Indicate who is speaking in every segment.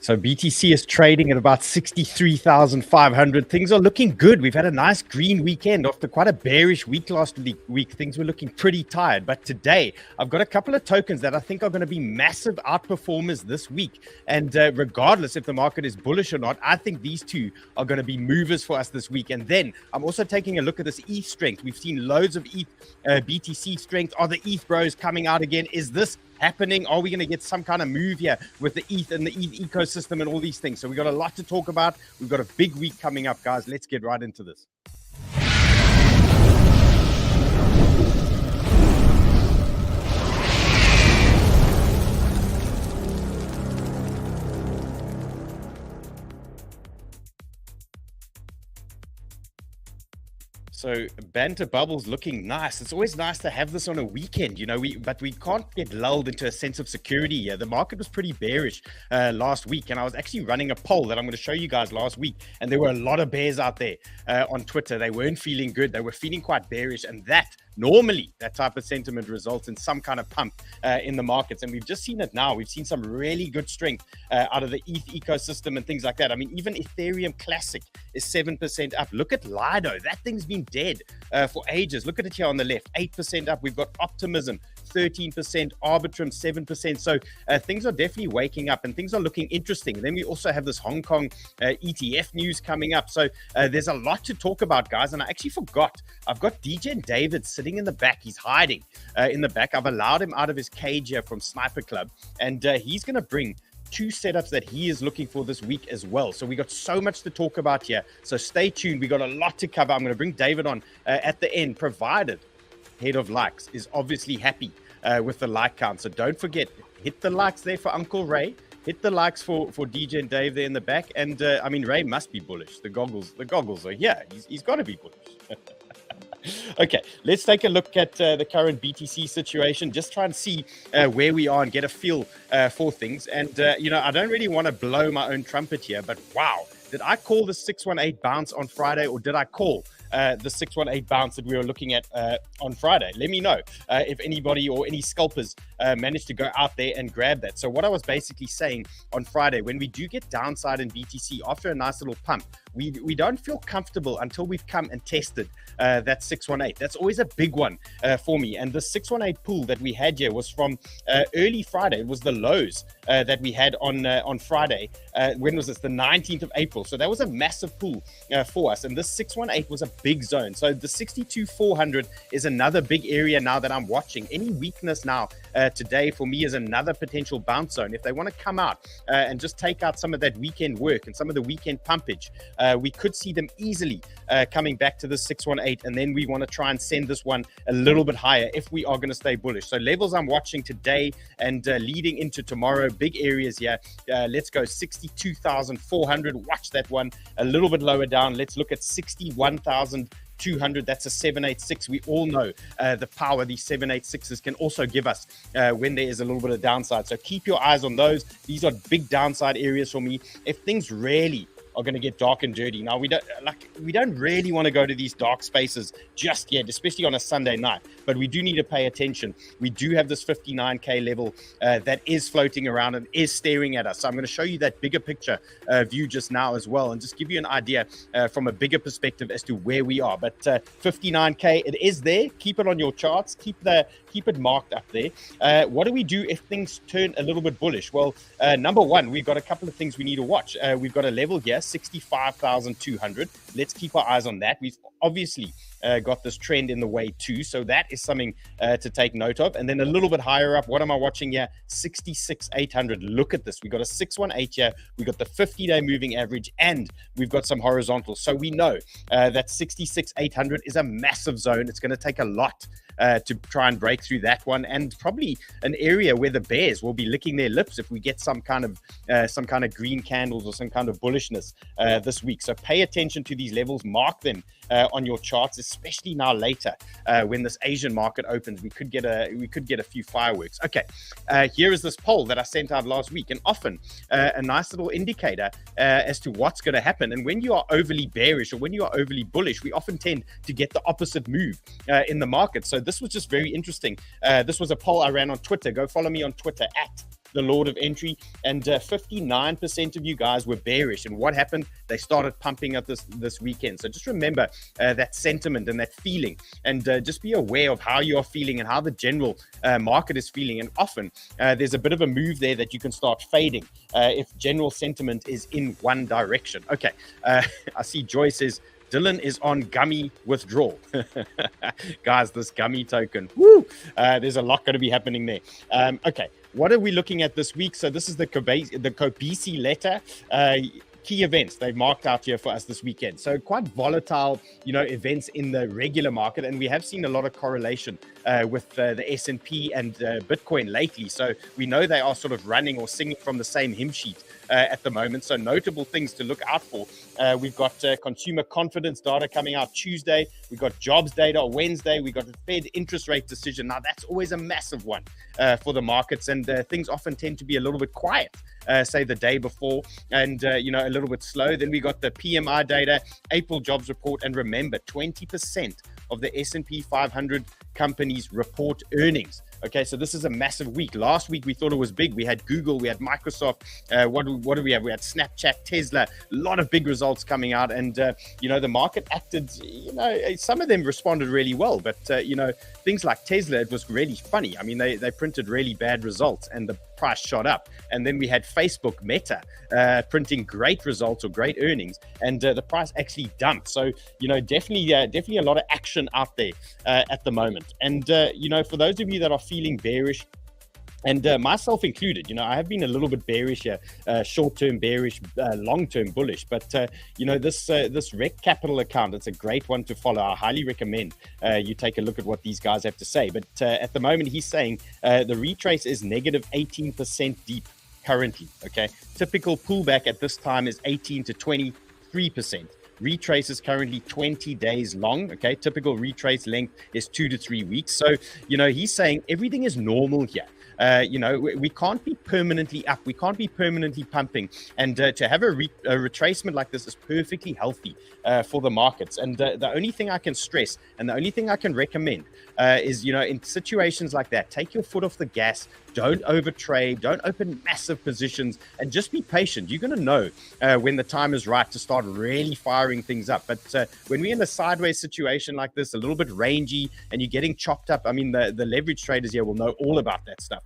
Speaker 1: So BTC is trading at about 63,500. Things are looking good. We've had a nice green weekend after quite a bearish week last week. Things were looking pretty tired. But today, I've got a couple of tokens that I think are going to be massive outperformers this week. And regardless if the market is bullish or not, I think these two are going to be movers for us this week. And then I'm also taking a look at this ETH strength. We've seen loads of ETH, BTC strength. Are the ETH bros coming out again? Is this happening? Are we going to get some kind of move here with the ETH and the ETH ecosystem and all these things? So we've got a lot to talk about. We've got a big week coming up, guys. Let's get right into this. So banter bubbles looking nice. It's always nice to have this on a weekend, you know, but we can't get lulled into a sense of security here. The market was pretty bearish last week, and I was actually running a poll that I'm going to show you guys last week, and there were a lot of bears out there on Twitter. They weren't feeling good. They were feeling quite bearish, and normally that type of sentiment results in some kind of pump in the markets, and we've just seen it now. We've seen some really good strength out of the ETH ecosystem and things like that. I mean, even Ethereum Classic is 7% up. Look at Lido. That thing's been dead for ages. Look at it here on the left, 8% up. We've got Optimism 13%, Arbitrum 7%. So things are definitely waking up and things are looking interesting. Then we also have this Hong Kong ETF news coming up. So there's a lot to talk about, guys. And I actually forgot, I've got 𝗤𝗎𝗓𝗏 sitting in the back. He's hiding in the back. I've allowed him out of his cage here from 𝗦𝗘𝗘𝗏, and he's going to bring two setups that he is looking for this week as well. So we got so much to talk about here. So stay tuned. We got a lot to cover. I'm going to bring David on at the end, provided Head of Likes is obviously happy with the like count. So don't forget, hit the likes there for Uncle Ray. Hit the likes for 𝗤𝗎𝗓𝗏 there in the back. And I mean, Ray must be bullish. The goggles are here. He's got to be bullish. Okay, let's take a look at the current BTC situation. Just try and see where we are and get a feel for things. And, you know, I don't really want to blow my own trumpet here, but wow, did I call the 618 bounce on Friday, or did I call the 618 bounce that we were looking at on Friday? Let me know if anybody or any scalpers managed to go out there and grab that. So what I was basically saying on Friday, when we do get downside in BTC after a nice little pump, we don't feel comfortable until we've come and tested that 618. That's always a big one for me. And the 618 pool that we had here was from early Friday. It was the lows that we had on Friday. When was this? The 19th of April. So that was a massive pool for us. And this 618 was a big zone. So the 62,400 is another big area now that I'm watching. Any weakness now today for me is another potential bounce zone. If they want to come out and just take out some of that weekend work and some of the weekend pumpage, we could see them easily coming back to the 618, and then we want to try and send this one a little bit higher if we are going to stay bullish. So levels I'm watching today and leading into tomorrow, big areas here. Let's go 62,400. Watch that one a little bit lower down. Let's look at 61,200. That's a 786. We all know the power these 786s can also give us when there is a little bit of downside. So keep your eyes on those. These are big downside areas for me. If things really are going to get dark and dirty. Now, we don't really want to go to these dark spaces just yet, especially on a Sunday night, but we do need to pay attention. We do have this 59K level that is floating around and is staring at us. So I'm going to show you that bigger picture view just now as well, and just give you an idea from a bigger perspective as to where we are. But 59K, it is there. Keep it on your charts. Keep it marked up there. What do we do if things turn a little bit bullish? Well, number one, we've got a couple of things we need to watch. We've got a level here, 65,200. Let's keep our eyes on that. We've obviously got this trend in the way too, so that is something to take note of. And then a little bit higher up, what am I watching here? 66,800. Look at this. We got a 618 here. We got the 50-day moving average, and we've got some horizontals. So we know that 66,800 is a massive zone. It's going to take a lot to try and break through that one, and probably an area where the bears will be licking their lips if we get some kind of green candles or some kind of bullishness this week. So pay attention to these levels, mark them on your charts, especially now later when this Asian market opens. We could get a few fireworks. Okay, here is this poll that I sent out last week, and often a nice little indicator as to what's going to happen. And when you are overly bearish or when you are overly bullish, we often tend to get the opposite move in the market. So this was just very interesting. This was a poll I ran on Twitter. Go follow me on Twitter at the Lord of Entry, and 59% of you guys were bearish. And what happened? They started pumping up this weekend. So just remember that sentiment and that feeling, and just be aware of how you are feeling and how the general market is feeling. And often there's a bit of a move there that you can start fading if general sentiment is in one direction. Okay, I see Joy says, Dylan is on gummy withdrawal. Guys, this gummy token, woo! There's a lot going to be happening there. Okay, what are we looking at this week? So this is the 𝗘𝗣𝗖𝗨𝗕 letter. Key events they've marked out here for us this weekend. So quite volatile, events in the regular market, and we have seen a lot of correlation with the S&P and Bitcoin lately. So we know they are sort of running or singing from the same hymn sheet at the moment. So notable things to look out for. We've got consumer confidence data coming out Tuesday. We've got jobs data on Wednesday. We've got the Fed interest rate decision. Now that's always a massive one for the markets, and things often tend to be a little bit quiet, say the day before, and a little bit slow. Then we got the PMI data, April jobs report, and remember, 20% of the S&P 500 companies report earnings. Okay, so this is a massive week. Last week we thought it was big. We had Google, we had Microsoft. What do we have? We had Snapchat, Tesla. A lot of big results coming out, and the market acted. Some of them responded really well, but things like Tesla, it was really funny. I mean, they printed really bad results, and the price shot up. And then we had Facebook, Meta, printing great results or great earnings, and the price actually dumped. So definitely a lot of action out there at the moment. And for those of you that are feeling bearish, and myself included, I have been a little bit bearish here, short-term bearish, long-term bullish. But, this Rec Capital account, it's a great one to follow. I highly recommend you take a look at what these guys have to say. But at the moment, he's saying the retrace is negative 18% deep currently, okay? Typical pullback at this time is 18 to 23%. Retrace is currently 20 days long. Okay, typical retrace length is 2 to 3 weeks. So he's saying everything is normal here. We can't be permanently up, we can't be permanently pumping, and to have a retracement like this is perfectly healthy for the markets. And the only thing I can stress, and the only thing I can recommend is in situations like that, take your foot off the gas. Don't overtrade, don't open massive positions, and just be patient. You're going to know when the time is right to start really firing things up. But when we're in a sideways situation like this, a little bit rangy, and you're getting chopped up, I mean, the leverage traders here will know all about that stuff.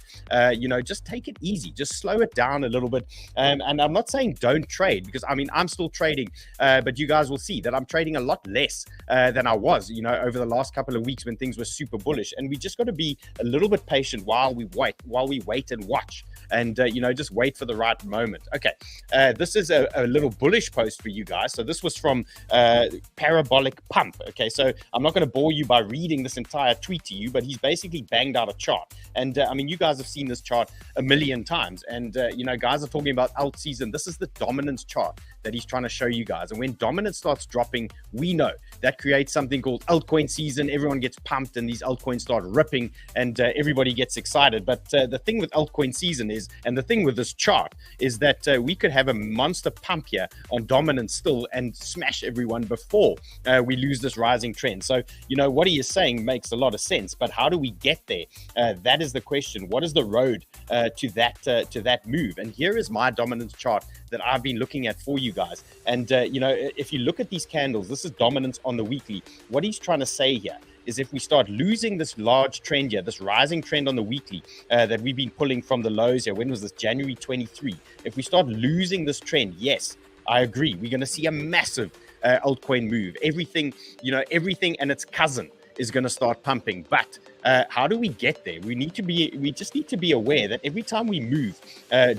Speaker 1: Just take it easy, just slow it down a little bit. And I'm not saying don't trade, because I mean, I'm still trading, but you guys will see that I'm trading a lot less than I was, over the last couple of weeks when things were super bullish. And we just got to be a little bit patient while we wait and watch, and just wait for the right moment. Okay, this is a little bullish post for you guys. So this was from Parabolic Pump. Okay, so I'm not going to bore you by reading this entire tweet to you, but he's basically banged out a chart. And I mean, you guys have seen this chart a million times, and guys are talking about alt season. This is the dominance chart that he's trying to show you guys. And when dominance starts dropping, we know that creates something called altcoin season. Everyone gets pumped, and these altcoins start ripping, and everybody gets excited. But the thing with altcoin season is, and the thing with this chart is that we could have a monster pump here on dominance still and smash everyone before we lose this rising trend. So what he is saying makes a lot of sense, but how do we get there? That is the question. What is the road to that move? And here is my dominance chart that I've been looking at for you guys. And if you look at these candles, this is dominance on the weekly. What he's trying to say here is, if we start losing this large trend here, this rising trend on the weekly that we've been pulling from the lows here, when was this? January 23. If we start losing this trend, yes, I agree, we're going to see a massive altcoin move. Everything and its cousin is going to start pumping. But how do we get there? We just need to be aware that every time we move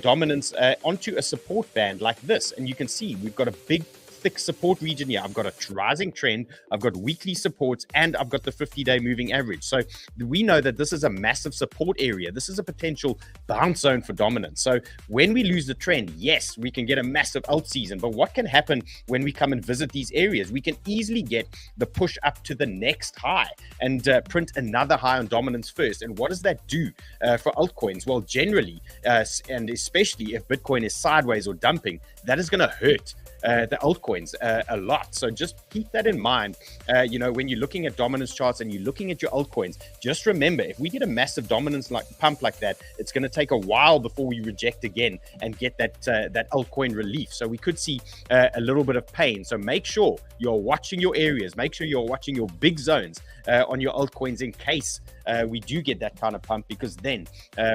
Speaker 1: dominance onto a support band like this, and you can see we've got a big thick support region here. I've got a rising trend, I've got weekly supports, and I've got the 50-day moving average. So we know that this is a massive support area. This is a potential bounce zone for dominance. So when we lose the trend, yes, we can get a massive alt season. But what can happen when we come and visit these areas? We can easily get the push up to the next high and print another high on dominance first. And what does that do for altcoins? Well, generally, and especially if Bitcoin is sideways or dumping, that is going to hurt the altcoins a lot. So just keep that in mind. When you're looking at dominance charts and you're looking at your altcoins, just remember, if we get a massive dominance pump like that, it's going to take a while before we reject again and get that altcoin relief. So we could see a little bit of pain. So make sure you're watching your areas. Make sure you're watching your big zones on your altcoins in case we do get that kind of pump, because then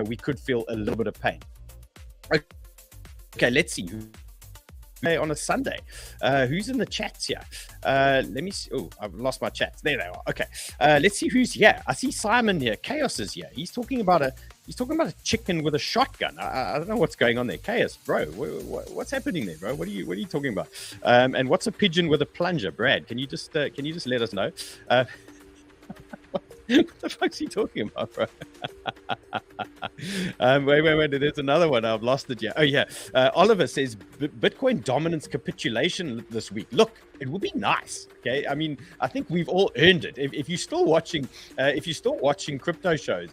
Speaker 1: we could feel a little bit of pain. Okay, let's see. On a Sunday, who's in the chats here? Let me see. Oh, I've lost my chats. There they are. Okay, let's see who's here. I see Simon here. Chaos is here. He's talking about a chicken with a shotgun. I don't know what's going on there. Chaos, bro. What's happening there, bro? What are you talking about? And what's a pigeon with a plunger, Brad? Can you just let us know? What the fuck's he talking about, bro? Wait. There's another one. I've lost it. Yeah. Oh, yeah. Oliver says Bitcoin dominance capitulation this week. Look, it would be nice. Okay. I mean, I think we've all earned it. If you're still watching, crypto shows,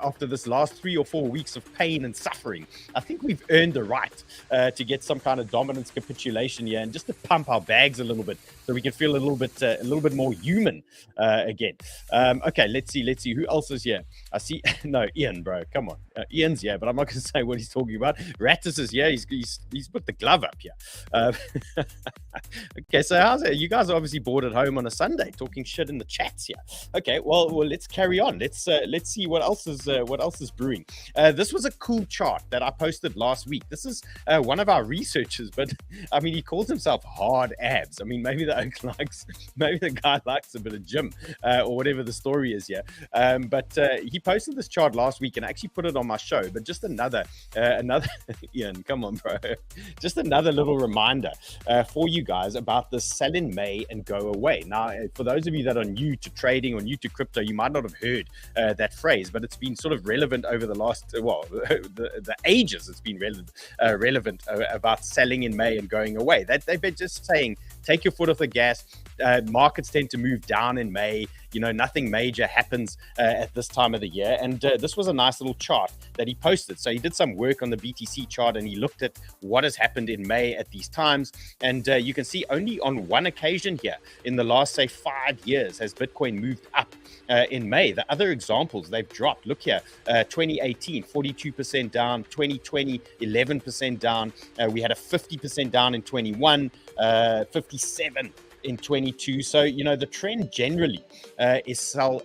Speaker 1: after this last 3 or 4 weeks of pain and suffering, I think we've earned the right to get some kind of dominance capitulation here and just to pump our bags a little bit so we can feel a little bit more human again. Okay, let's see who else is here. I see no Ian, bro. Come on, Ian's here, but I'm not going to say what he's talking about. Rattus is here. He's put the glove up here. Okay, so how's it? You guys are obviously bored at home on a Sunday, talking shit in the chats here. Okay, well, let's carry on. Let's see what else is brewing. This was a cool chart that I posted last week. This is one of our researchers, but I mean, he calls himself Hard Abs. I mean, maybe the guy likes a bit of gym or whatever the story is here. But he posted this chart last week and I actually put it on my show. But just another Ian, come on, bro. Just another little reminder for you guys about the sell in May and go away. Now, for those of you that are new to trading or new to crypto, you might not have heard that phrase, but it's been sort of relevant over the last, the ages. It's been relevant about selling in May and going away. That they've been just saying, take your foot off the gas. Markets tend to move down in May. Nothing major happens at this time of the year. And this was a nice little chart that he posted. So he did some work on the BTC chart and he looked at what has happened in May at these times. And you can see only on one occasion here in the last, say, 5 years has Bitcoin moved up in May. The other examples, they've dropped. Look here, 2018, 42% down, 2020, 11% down. We had a 50% down in 21, 57 in 22. So the trend generally is sell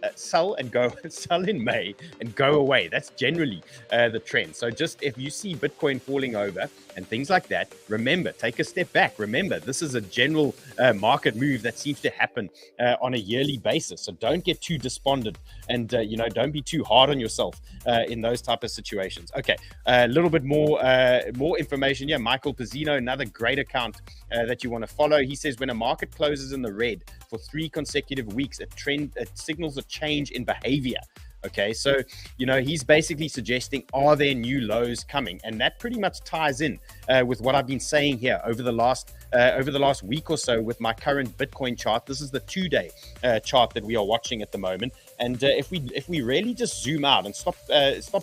Speaker 1: and go, sell in May and go away. That's generally the trend. So just if you see Bitcoin falling over and things like that, remember, take a step back. Remember, this is a general market move that seems to happen on a yearly basis. So don't get too despondent and don't be too hard on yourself in those type of situations. Okay, a little bit more information. Yeah, Michael Pizzino, another great account that you want to follow. He says when a market closes in the red for 3 consecutive weeks, it signals a change in behavior. Okay, so he's basically suggesting, are there new lows coming? And that pretty much ties in with what I've been saying here over the last week or so with my current Bitcoin chart. This is the 2-day chart that we are watching at the moment. And if we really just zoom out and stop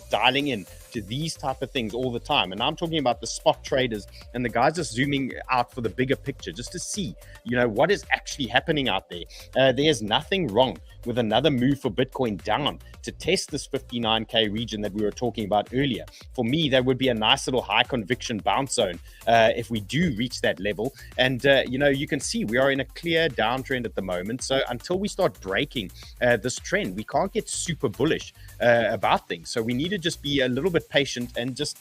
Speaker 1: dialing in to these type of things all the time, and I'm talking about the spot traders and the guys just zooming out for the bigger picture, just to see what is actually happening out there. There's nothing wrong with another move for Bitcoin down to test this 59K region that we were talking about earlier. For me, that would be a nice little high conviction bounce zone if we do reach that level. And you can see we are in a clear downtrend at the moment. So until we start breaking this trend, we can't get super bullish about things. So we need to just be a little bit patient and just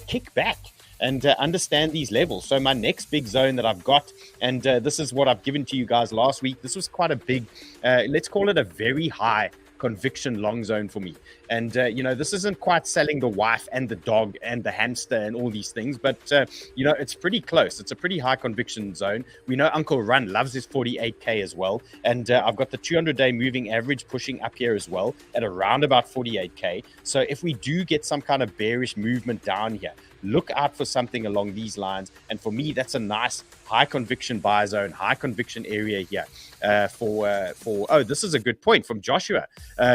Speaker 1: kick back and understand these levels. So my next big zone that I've got, and this is what I've given to you guys last week. This was quite a big, let's call it a very high conviction long zone for me. And this isn't quite selling the wife and the dog and the hamster and all these things, but it's pretty close. It's a pretty high conviction zone. We know Uncle Run loves his 48K as well, and I've got the 200-day moving average pushing up here as well at around about 48K. So if we do get some kind of bearish movement down here, look out for something along these lines. And for me, that's a nice high conviction buy zone, high conviction area here oh, this is a good point from Joshua.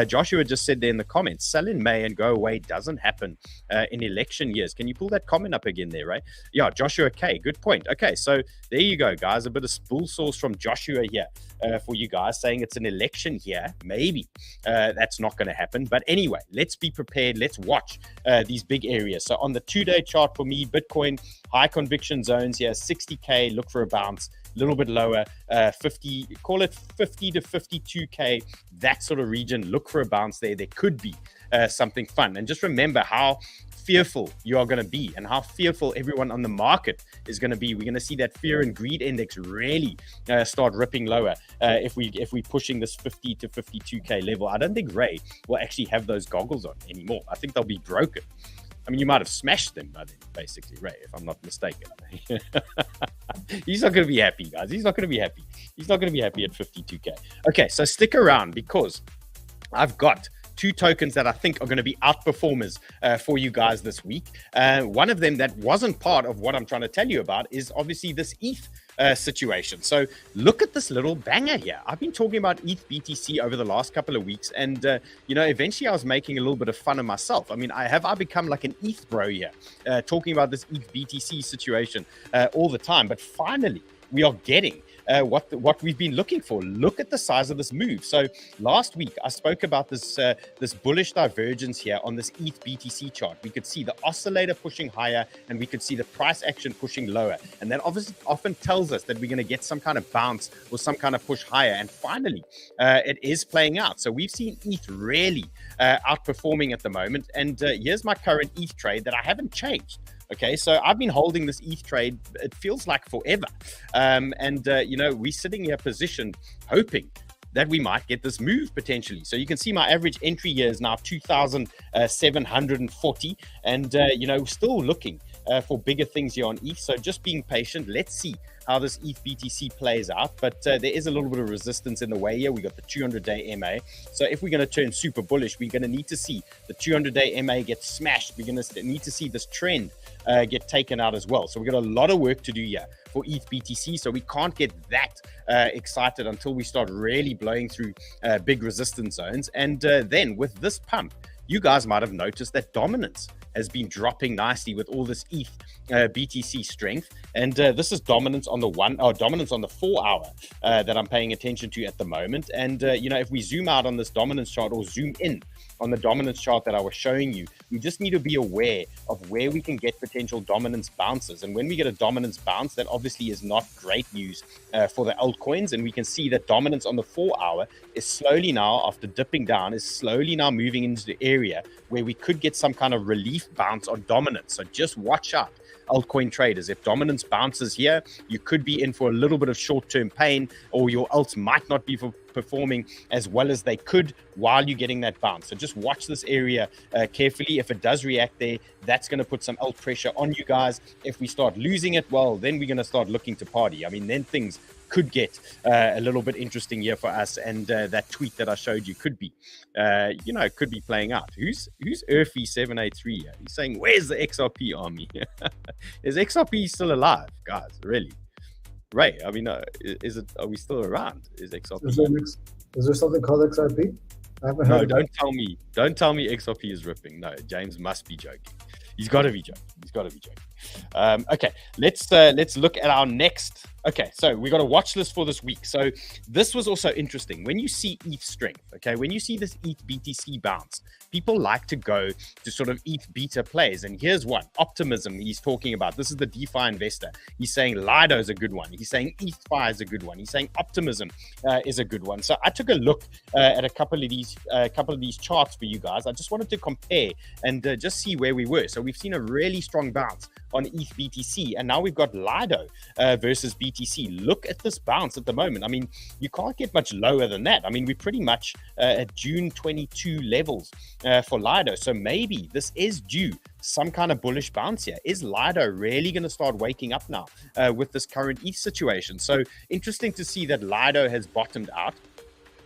Speaker 1: Joshua just said there in the comments, sell in May and go away doesn't happen in election years. Can you pull that comment up again there, right? Yeah, Joshua K, good point. Okay, so there you go, guys. A bit of bull source from Joshua here for you guys, saying it's an election here. Maybe that's not going to happen. But anyway, let's be prepared. Let's watch these big areas. So on the 2-day chart for me, Bitcoin, high conviction zones here, 60K, look for a bounce. A little bit lower, 50, call it 50 to 52K, that sort of region. Look for a bounce there. There could be something fun. And just remember how fearful you are going to be and how fearful everyone on the market is going to be. We're going to see that fear and greed index really start ripping lower if we're pushing this 50 to 52K level. I don't think Ray will actually have those goggles on anymore. I think they'll be broken. I mean, you might have smashed them by then, basically, Ray, if I'm not mistaken. He's not going to be happy, guys. He's not going to be happy. He's not going to be happy at 52K. Okay, so stick around because I've got two tokens that I think are going to be outperformers for you guys this week. One of them that wasn't part of what I'm trying to tell you about is obviously this ETH situation. So look at this little banger here. I've been talking about ETH BTC over the last couple of weeks, and you know, eventually I was making a little bit of fun of myself. I mean, have I become like an ETH bro here, talking about this ETH BTC situation all the time? But finally, we are getting what we've been looking for. Look at the size of this move. So last week I spoke about this this bullish divergence here on this ETH BTC chart. We could see the oscillator pushing higher and we could see the price action pushing lower, and that obviously often tells us that we're going to get some kind of bounce or some kind of push higher. And finally it is playing out. So we've seen ETH really outperforming at the moment, and here's my current ETH trade that I haven't changed. Okay, so I've been holding this ETH trade, it feels like forever. You know, we're sitting here positioned, hoping that we might get this move potentially. So you can see my average entry here is now 2,740. And, you know, still looking for bigger things here on ETH. So just being patient. Let's see how this ETH BTC plays out. But there is a little bit of resistance in the way here. We got the 200-day MA. So if we're going to turn super bullish, we're going to need to see the 200-day MA get smashed. We're going to need to see this trend get taken out as well. So we've got a lot of work to do here for ETH BTC. So we can't get that excited until we start really blowing through big resistance zones. And then with this pump, you guys might have noticed that dominance has been dropping nicely with all this ETH BTC strength. And this is dominance on the dominance on the 4 hour that I'm paying attention to at the moment. And, you know, if we zoom out on this dominance chart or zoom in on the dominance chart that I was showing you, we just need to be aware of where we can get potential dominance bounces. And when we get a dominance bounce, that obviously is not great news for the altcoins. And we can see that dominance on the 4 hour is slowly now, after dipping down, is slowly now moving into the area where we could get some kind of relief bounce on dominance. So just watch out, altcoin traders. If dominance bounces here, you could be in for a little bit of short-term pain, or your alts might not be performing as well as they could while you're getting that bounce. So just watch this area carefully. If it does react there, that's going to put some alt pressure on you guys. If we start losing it, well, then we're going to start looking to party. I mean, then things could get a little bit interesting here for us, and that tweet that I showed you could be, you know, could be playing out. Who's 𝗪𝗠𝗪𝗧783 here? He's saying, where's the XRP army? Is XRP still alive, guys? Really? Right. I mean, are we still around? Is XRP?
Speaker 2: Is there something called XRP? I haven't heard.
Speaker 1: No, don't tell me XRP is ripping. No, James must be joking. He's got to be joking. Okay, let's look at our next. Okay, so we got a watch list for this week. So this was also interesting. When you see ETH strength, okay, when you see this ETH BTC bounce, people like to go to sort of ETH beta plays. And here's one, optimism he's talking about. This is the DeFi investor. He's saying Lido is a good one. He's saying ETHFi is a good one. He's saying optimism is a good one. So I took a look at a couple of these charts for you guys. I just wanted to compare and just see where we were. So we've seen a really strong bounce on ETH BTC, and now we've got Lido versus BTC. Look at this bounce at the moment. I mean, you can't get much lower than that. I mean, we're pretty much at June 22 levels for Lido. So maybe this is due some kind of bullish bounce here. Is Lido really going to start waking up now with this current ETH situation? So interesting to see that Lido has bottomed out.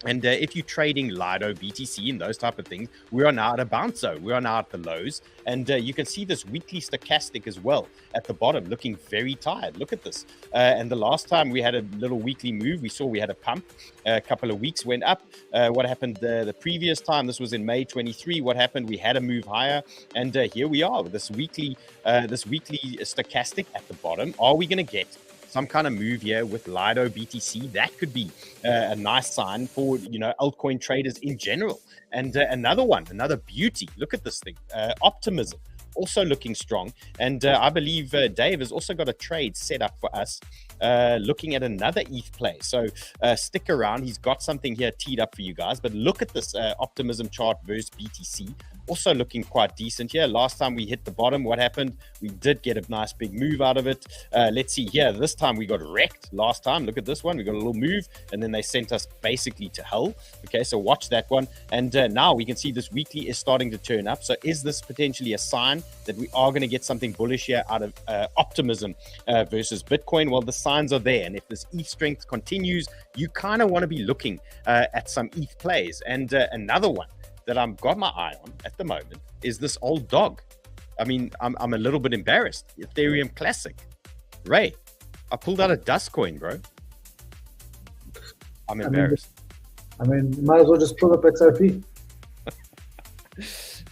Speaker 1: And if you're trading Lido, BTC, and those type of things, we are now at a bounce zone. We are now at the lows. And you can see this weekly stochastic as well at the bottom, looking very tired. Look at this. And the last time we had a little weekly move, we saw we had a pump. A couple of weeks went up. What happened the previous time? This was in May 23. What happened? We had a move higher. And here we are with this weekly stochastic at the bottom. Are we going to get some kind of move here with Lido BTC? That could be a nice sign for, altcoin traders in general. And another beauty. Look at this thing. Optimism also looking strong. And I believe Dave has also got a trade set up for us, looking at another ETH play. So stick around. He's got something here teed up for you guys. But look at this optimism chart versus BTC. Also looking quite decent here. Last time we hit the bottom, what happened? We did get a nice big move out of it. Let's see here. This time we got wrecked. Last time, look at this one. We got a little move, and then they sent us basically to hell. Okay, so watch that one. And now we can see this weekly is starting to turn up. So is this potentially a sign that we are going to get something bullish here out of optimism versus Bitcoin? Well, the signs are there. And if this ETH strength continues, you kind of want to be looking at some ETH plays. And another one that I've got my eye on at the moment is this old dog. I mean, I'm a little bit embarrassed. Ethereum Classic. Ray, I pulled out a dust coin, bro. I'm embarrassed.
Speaker 2: You might as well just pull up XRP.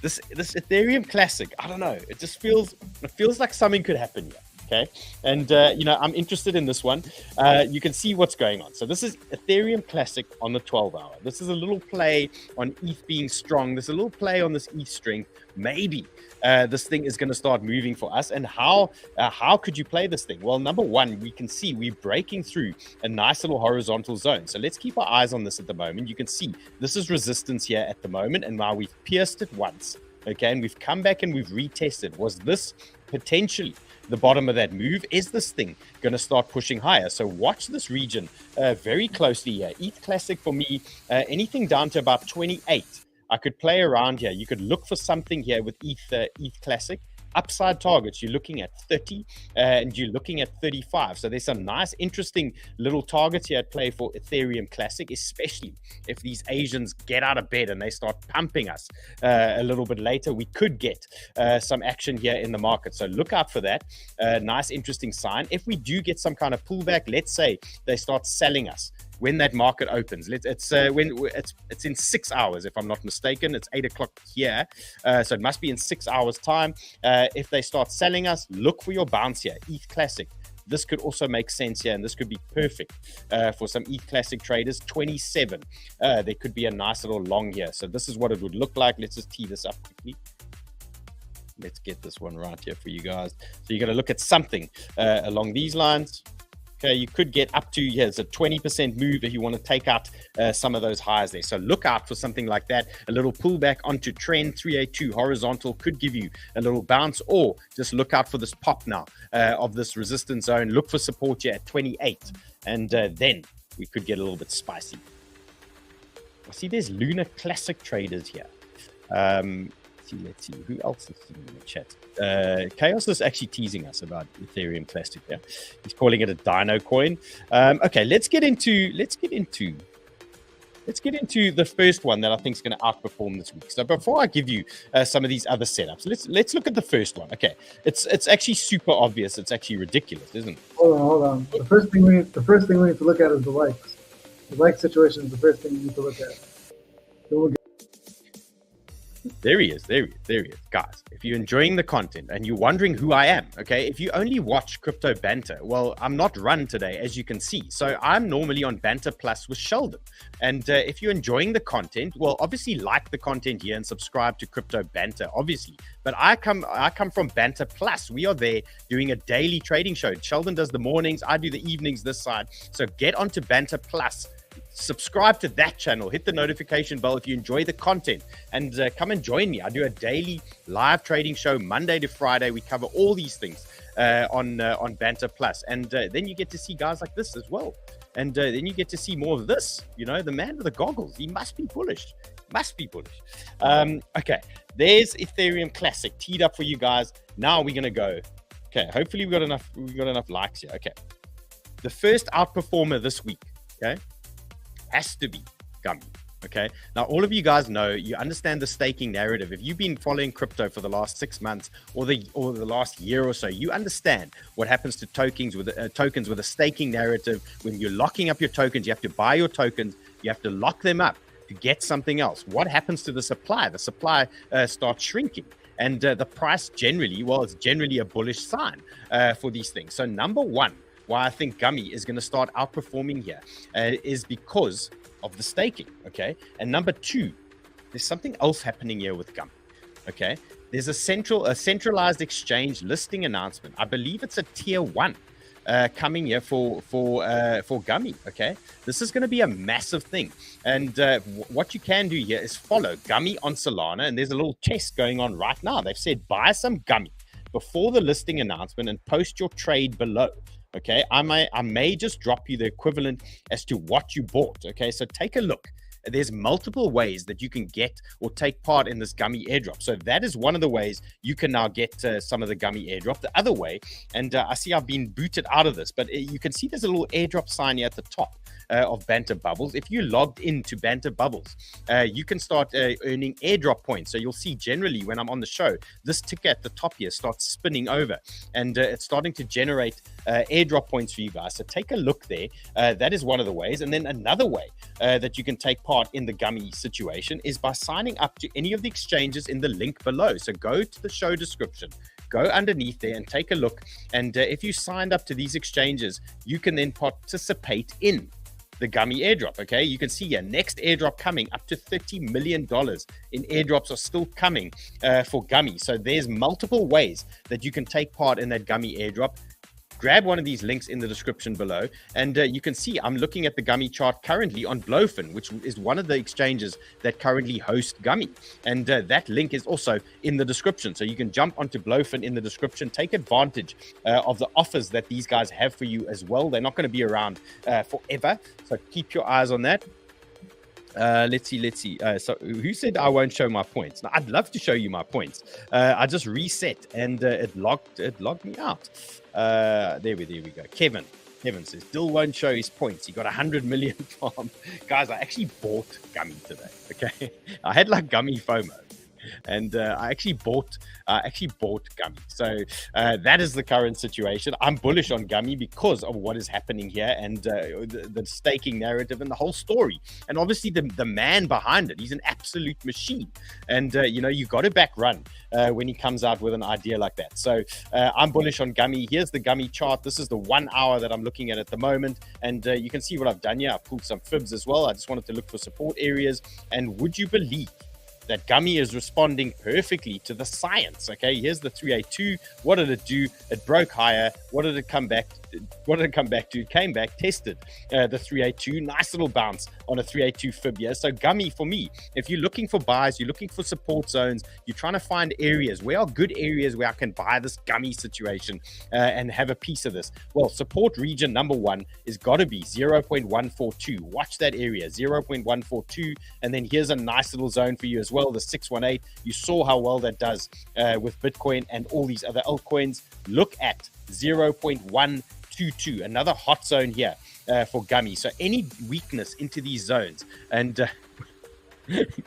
Speaker 1: This Ethereum Classic, I don't know. It just feels like something could happen here. Okay, and I'm interested in this one. You can see what's going on. So this is Ethereum Classic on the 12-hour. This is a little play on ETH being strong. There's a little play on this ETH strength. Maybe this thing is going to start moving for us. And how could you play this thing? Well, number one, we can see we're breaking through a nice little horizontal zone. So let's keep our eyes on this at the moment. You can see this is resistance here at the moment, and now we've pierced it once. Okay, and we've come back and we've retested. Was this potentially the bottom of that move? Is this thing going to start pushing higher? So watch this region very closely here. ETH Classic for me, anything down to about 28. I could play around here. You could look for something here with ETH Classic. Upside targets, you're looking at 30 and you're looking at 35. So there's some nice, interesting little targets here at play for Ethereum Classic, especially if these Asians get out of bed and they start pumping us a little bit later. We could get some action here in the market. So look out for that. Nice, interesting sign. If we do get some kind of pullback, let's say they start selling us when that market opens. It's in 6 hours, if I'm not mistaken. It's 8 o'clock here, so it must be in 6 hours time. If they start selling us, look for your bounce here. ETH Classic, this could also make sense here, and this could be perfect for some ETH Classic traders. 27, there could be a nice little long here. So this is what it would look like. Let's just tee this up quickly. Let's get this one right here for you guys. So you're going to look at something along these lines. Okay, you could get up to, here's a 20% move if you want to take out some of those highs there. So look out for something like that. A little pullback onto trend 382 horizontal could give you a little bounce, or just look out for this pop now of this resistance zone. Look for support here at 28, and then we could get a little bit spicy. I see there's Lunar Classic traders here. Let's see who else is in the chat. Chaos is actually teasing us about Ethereum Classic. Yeah, he's calling it a Dino coin. Okay, let's get into the first one that I think is going to outperform this week. So before I give you some of these other setups, let's look at the first one. Okay, it's actually super obvious. It's actually ridiculous, isn't it?
Speaker 2: Hold on. The first thing we need to look at is the likes. The like situation is the first thing we need to look at. Then we'll get
Speaker 1: There he is. Guys, if you're enjoying the content and you're wondering who I am, okay, if you only watch Crypto Banter, well, I'm not run today, as you can see. So I'm normally on Banter Plus with Sheldon. And if you're enjoying the content, well, obviously like the content here and subscribe to Crypto Banter, obviously. But I come from Banter Plus. We are there doing a daily trading show. Sheldon does the mornings, I do the evenings this side. So get onto Banter Plus. Subscribe to that channel, hit the notification bell if you enjoy the content, and come and join me. I do a daily live trading show Monday to Friday. We cover all these things on Banter Plus, and then you get to see guys like this as well, and then you get to see more of this. You know, the man with the goggles, he must be bullish. Okay, there's Ethereum Classic teed up for you guys. Now we're gonna go. Okay, hopefully we got enough likes here. Okay, the first outperformer this week, okay, has to be gummy. Okay. Now, all of you guys know, you understand the staking narrative. If you've been following crypto for the last 6 months or the last year or so, you understand what happens to tokens with a staking narrative. When you're locking up your tokens, you have to buy your tokens, you have to lock them up to get something else. What happens to the supply? The supply starts shrinking. And the price generally, well, it's generally a bullish sign for these things. So number one, why I think gummy is going to start outperforming here is because of the staking, okay? And number two, there's something else happening here with gummy, okay? There's a centralized exchange listing announcement. I believe it's a tier 1 coming here for gummy, okay? This is going to be a massive thing. And what you can do here is follow gummy on Solana, and there's a little test going on right now. They've said buy some gummy before the listing announcement and post your trade below. Okay, I may just drop you the equivalent as to what you bought. Okay, so take a look. There's multiple ways that you can get or take part in this gummy airdrop. So that is one of the ways you can now get some of the gummy airdrop. The other way, and I see I've been booted out of this, but you can see there's a little airdrop sign here at the top of Banter Bubbles. If you logged into Banter Bubbles, you can start earning airdrop points. So you'll see generally when I'm on the show, this ticker at the top here starts spinning over, and it's starting to generate airdrop points for you guys. So take a look there. That is one of the ways. And then another way that you can take part in the gummy situation is by signing up to any of the exchanges in the link below. So go to the show description, go underneath there and take a look. And if you signed up to these exchanges, you can then participate in the gummy airdrop. Okay, you can see here next airdrop coming, up to $30 million in airdrops are still coming for gummy. So there's multiple ways that you can take part in that gummy airdrop. Grab one of these links in the description below, and you can see I'm looking at the gummy chart currently on Blowfin, which is one of the exchanges that currently host gummy, and that link is also in the description. So you can jump onto Blowfin in the description, take advantage of the offers that these guys have for you as well. They're not going to be around forever, so keep your eyes on that. Let's see. So who said I won't show my points? Now, I'd love to show you my points. I just reset and it logged me out. There we go. Kevin says Dill won't show his points. He got 100 million farm. Guys, I actually bought gummy today. Okay, I had like gummy FOMO, and I actually bought gummy. So that is the current situation. I'm bullish on gummy because of what is happening here, and the staking narrative and the whole story, and obviously the man behind it. He's an absolute machine, and you got to back run when he comes out with an idea like that. So I'm bullish on gummy. Here's the gummy chart. This is the 1 hour that I'm looking at the moment, and you can see what I've done here. I've pulled some fibs as well. I just wanted to look for support areas, and would you believe that gummy is responding perfectly to the science? Okay, here's the 382. What did it do? It broke higher. What did it come back to? It came back, tested the 382. Nice little bounce on a 382 fib here. So gummy, for me, if you're looking for buys, you're looking for support zones, you're trying to find areas, where are good areas where I can buy this gummy situation and have a piece of this? Well, support region number one is got to be 0.142. Watch that area, 0.142. And then here's a nice little zone for you as well, the 618. You saw how well that does with Bitcoin and all these other altcoins. Look at 0.122, another hot zone here for gummy. So any weakness into these zones, and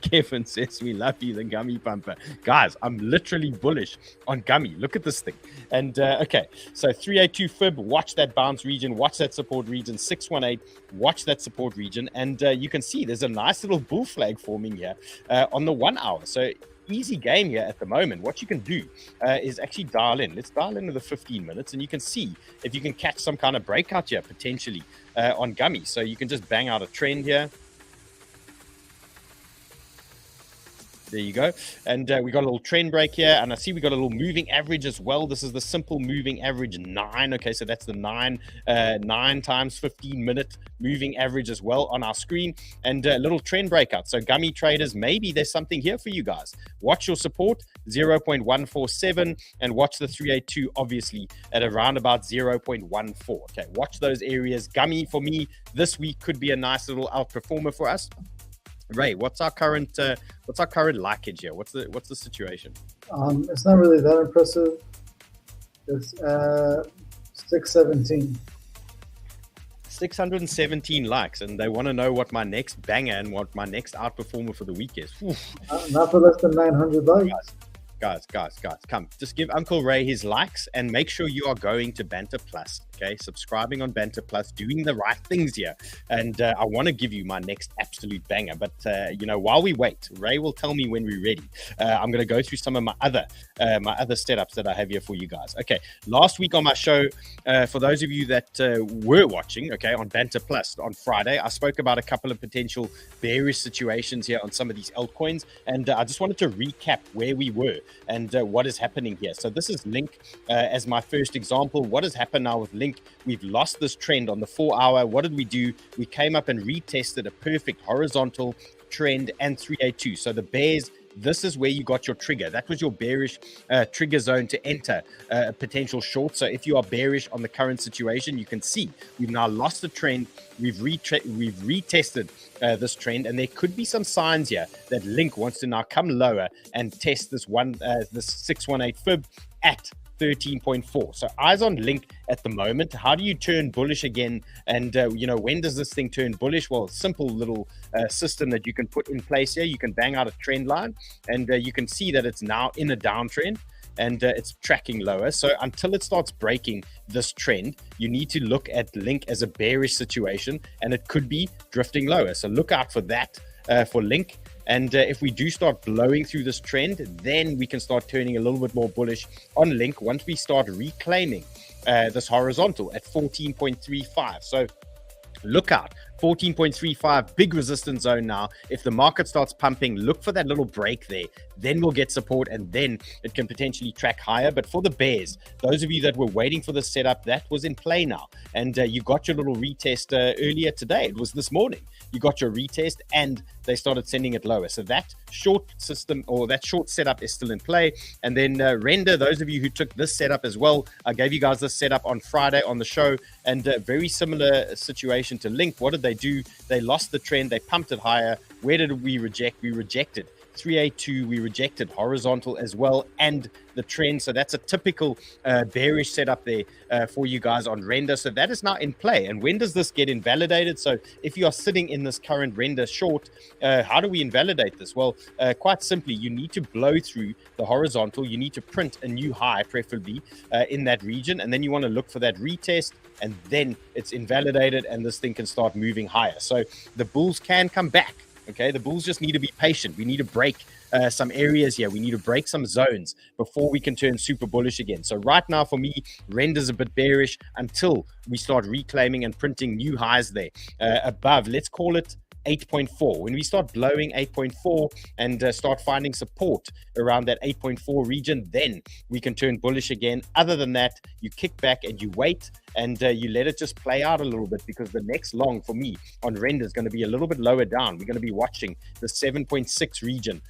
Speaker 1: Kevin says we love you, the gummy pumper. Guys, I'm literally bullish on gummy. Look at this thing. And okay, so 382 fib, watch that bounce region, watch that support region. 618, watch that support region, and you can see there's a nice little bull flag forming here on the 1 hour. So easy game here at the moment. What you can do is actually dial in. Let's dial into the 15 minutes, and you can see if you can catch some kind of breakout here potentially on gummy. So you can just bang out a trend here. There you go. And we got a little trend break here, and I see we got a little moving average as well. This is the simple moving average 9. Okay, so that's the 9 times 15-minute moving average as well on our screen, and a little trend breakout. So gummy traders, maybe there's something here for you guys. Watch your support, 0.147, and watch the 382 obviously at around about 0.14. Okay, watch those areas. Gummy for me this week could be a nice little outperformer for us. Ray, what's our current likage here? What's the situation?
Speaker 2: It's not really that impressive. It's 617.
Speaker 1: 617 likes, and they want to know what my next banger and what my next outperformer for the week is.
Speaker 2: Not for less than 900 likes.
Speaker 1: Guys, come. Just give Uncle Ray his likes and make sure you are going to Banter Plus, okay? Subscribing on Banter Plus, doing the right things here. And I want to give you my next absolute banger. But, while we wait, Ray will tell me when we're ready. I'm going to go through some of my other setups that I have here for you guys. Okay, last week on my show, for those of you that were watching, okay, on Banter Plus on Friday, I spoke about a couple of potential bearish situations here on some of these altcoins. And I just wanted to recap where we were and what is happening here. So this is Link as my first example. What has happened now with Link? We've lost this trend on the 4 hour. What did we do? We came up and retested a perfect horizontal trend and 382. So the bears, this is where you got your trigger. That was your bearish trigger zone to enter a potential short. So if you are bearish on the current situation, you can see we've now lost the trend. We've retested this trend, and there could be some signs here that Link wants to now come lower and test this 618 fib at 13.4. So eyes on Link at the moment. How do you turn bullish again? And when does this thing turn bullish? Well, simple little system that you can put in place here. You can bang out a trend line, and you can see that it's now in a downtrend, and it's tracking lower. So until it starts breaking this trend, you need to look at Link as a bearish situation, and it could be drifting lower. So look out for that for Link. And if we do start blowing through this trend, then we can start turning a little bit more bullish on Link once we start reclaiming this horizontal at 14.35. So look out. 14.35, big resistance zone now. If the market starts pumping, look for that little break there. Then we'll get support, and then it can potentially track higher. But for the bears, those of you that were waiting for the setup, that was in play now. And you got your little retest earlier today. It was this morning. You got your retest, and they started sending it lower. So that short system, or that short setup, is still in play. And then Render, those of you who took this setup as well, I gave you guys this setup on Friday on the show, and very similar situation to Link. What did they do? They lost the trend. They pumped it higher. Where did we reject? We rejected 382. We rejected horizontal as well, and the trend. So that's a typical bearish setup there for you guys on Render. So that is now in play. And when does this get invalidated? So if you are sitting in this current Render short, how do we invalidate this? Well, quite simply, you need to blow through the horizontal. You need to print a new high, preferably in that region, and then you want to look for that retest, and then it's invalidated, and this thing can start moving higher. So the bulls can come back. Okay, the bulls just need to be patient. We need to break some areas here. We need to break some zones before we can turn super bullish again. So right now, for me, Render's a bit bearish until we start reclaiming and printing new highs there above. Let's call it 8.4. When we start blowing 8.4 and start finding support around that 8.4 region, then we can turn bullish again. Other than that, you kick back and you wait, and you let it just play out a little bit, because the next long for me on Render is going to be a little bit lower down. We're going to be watching the 7.6 region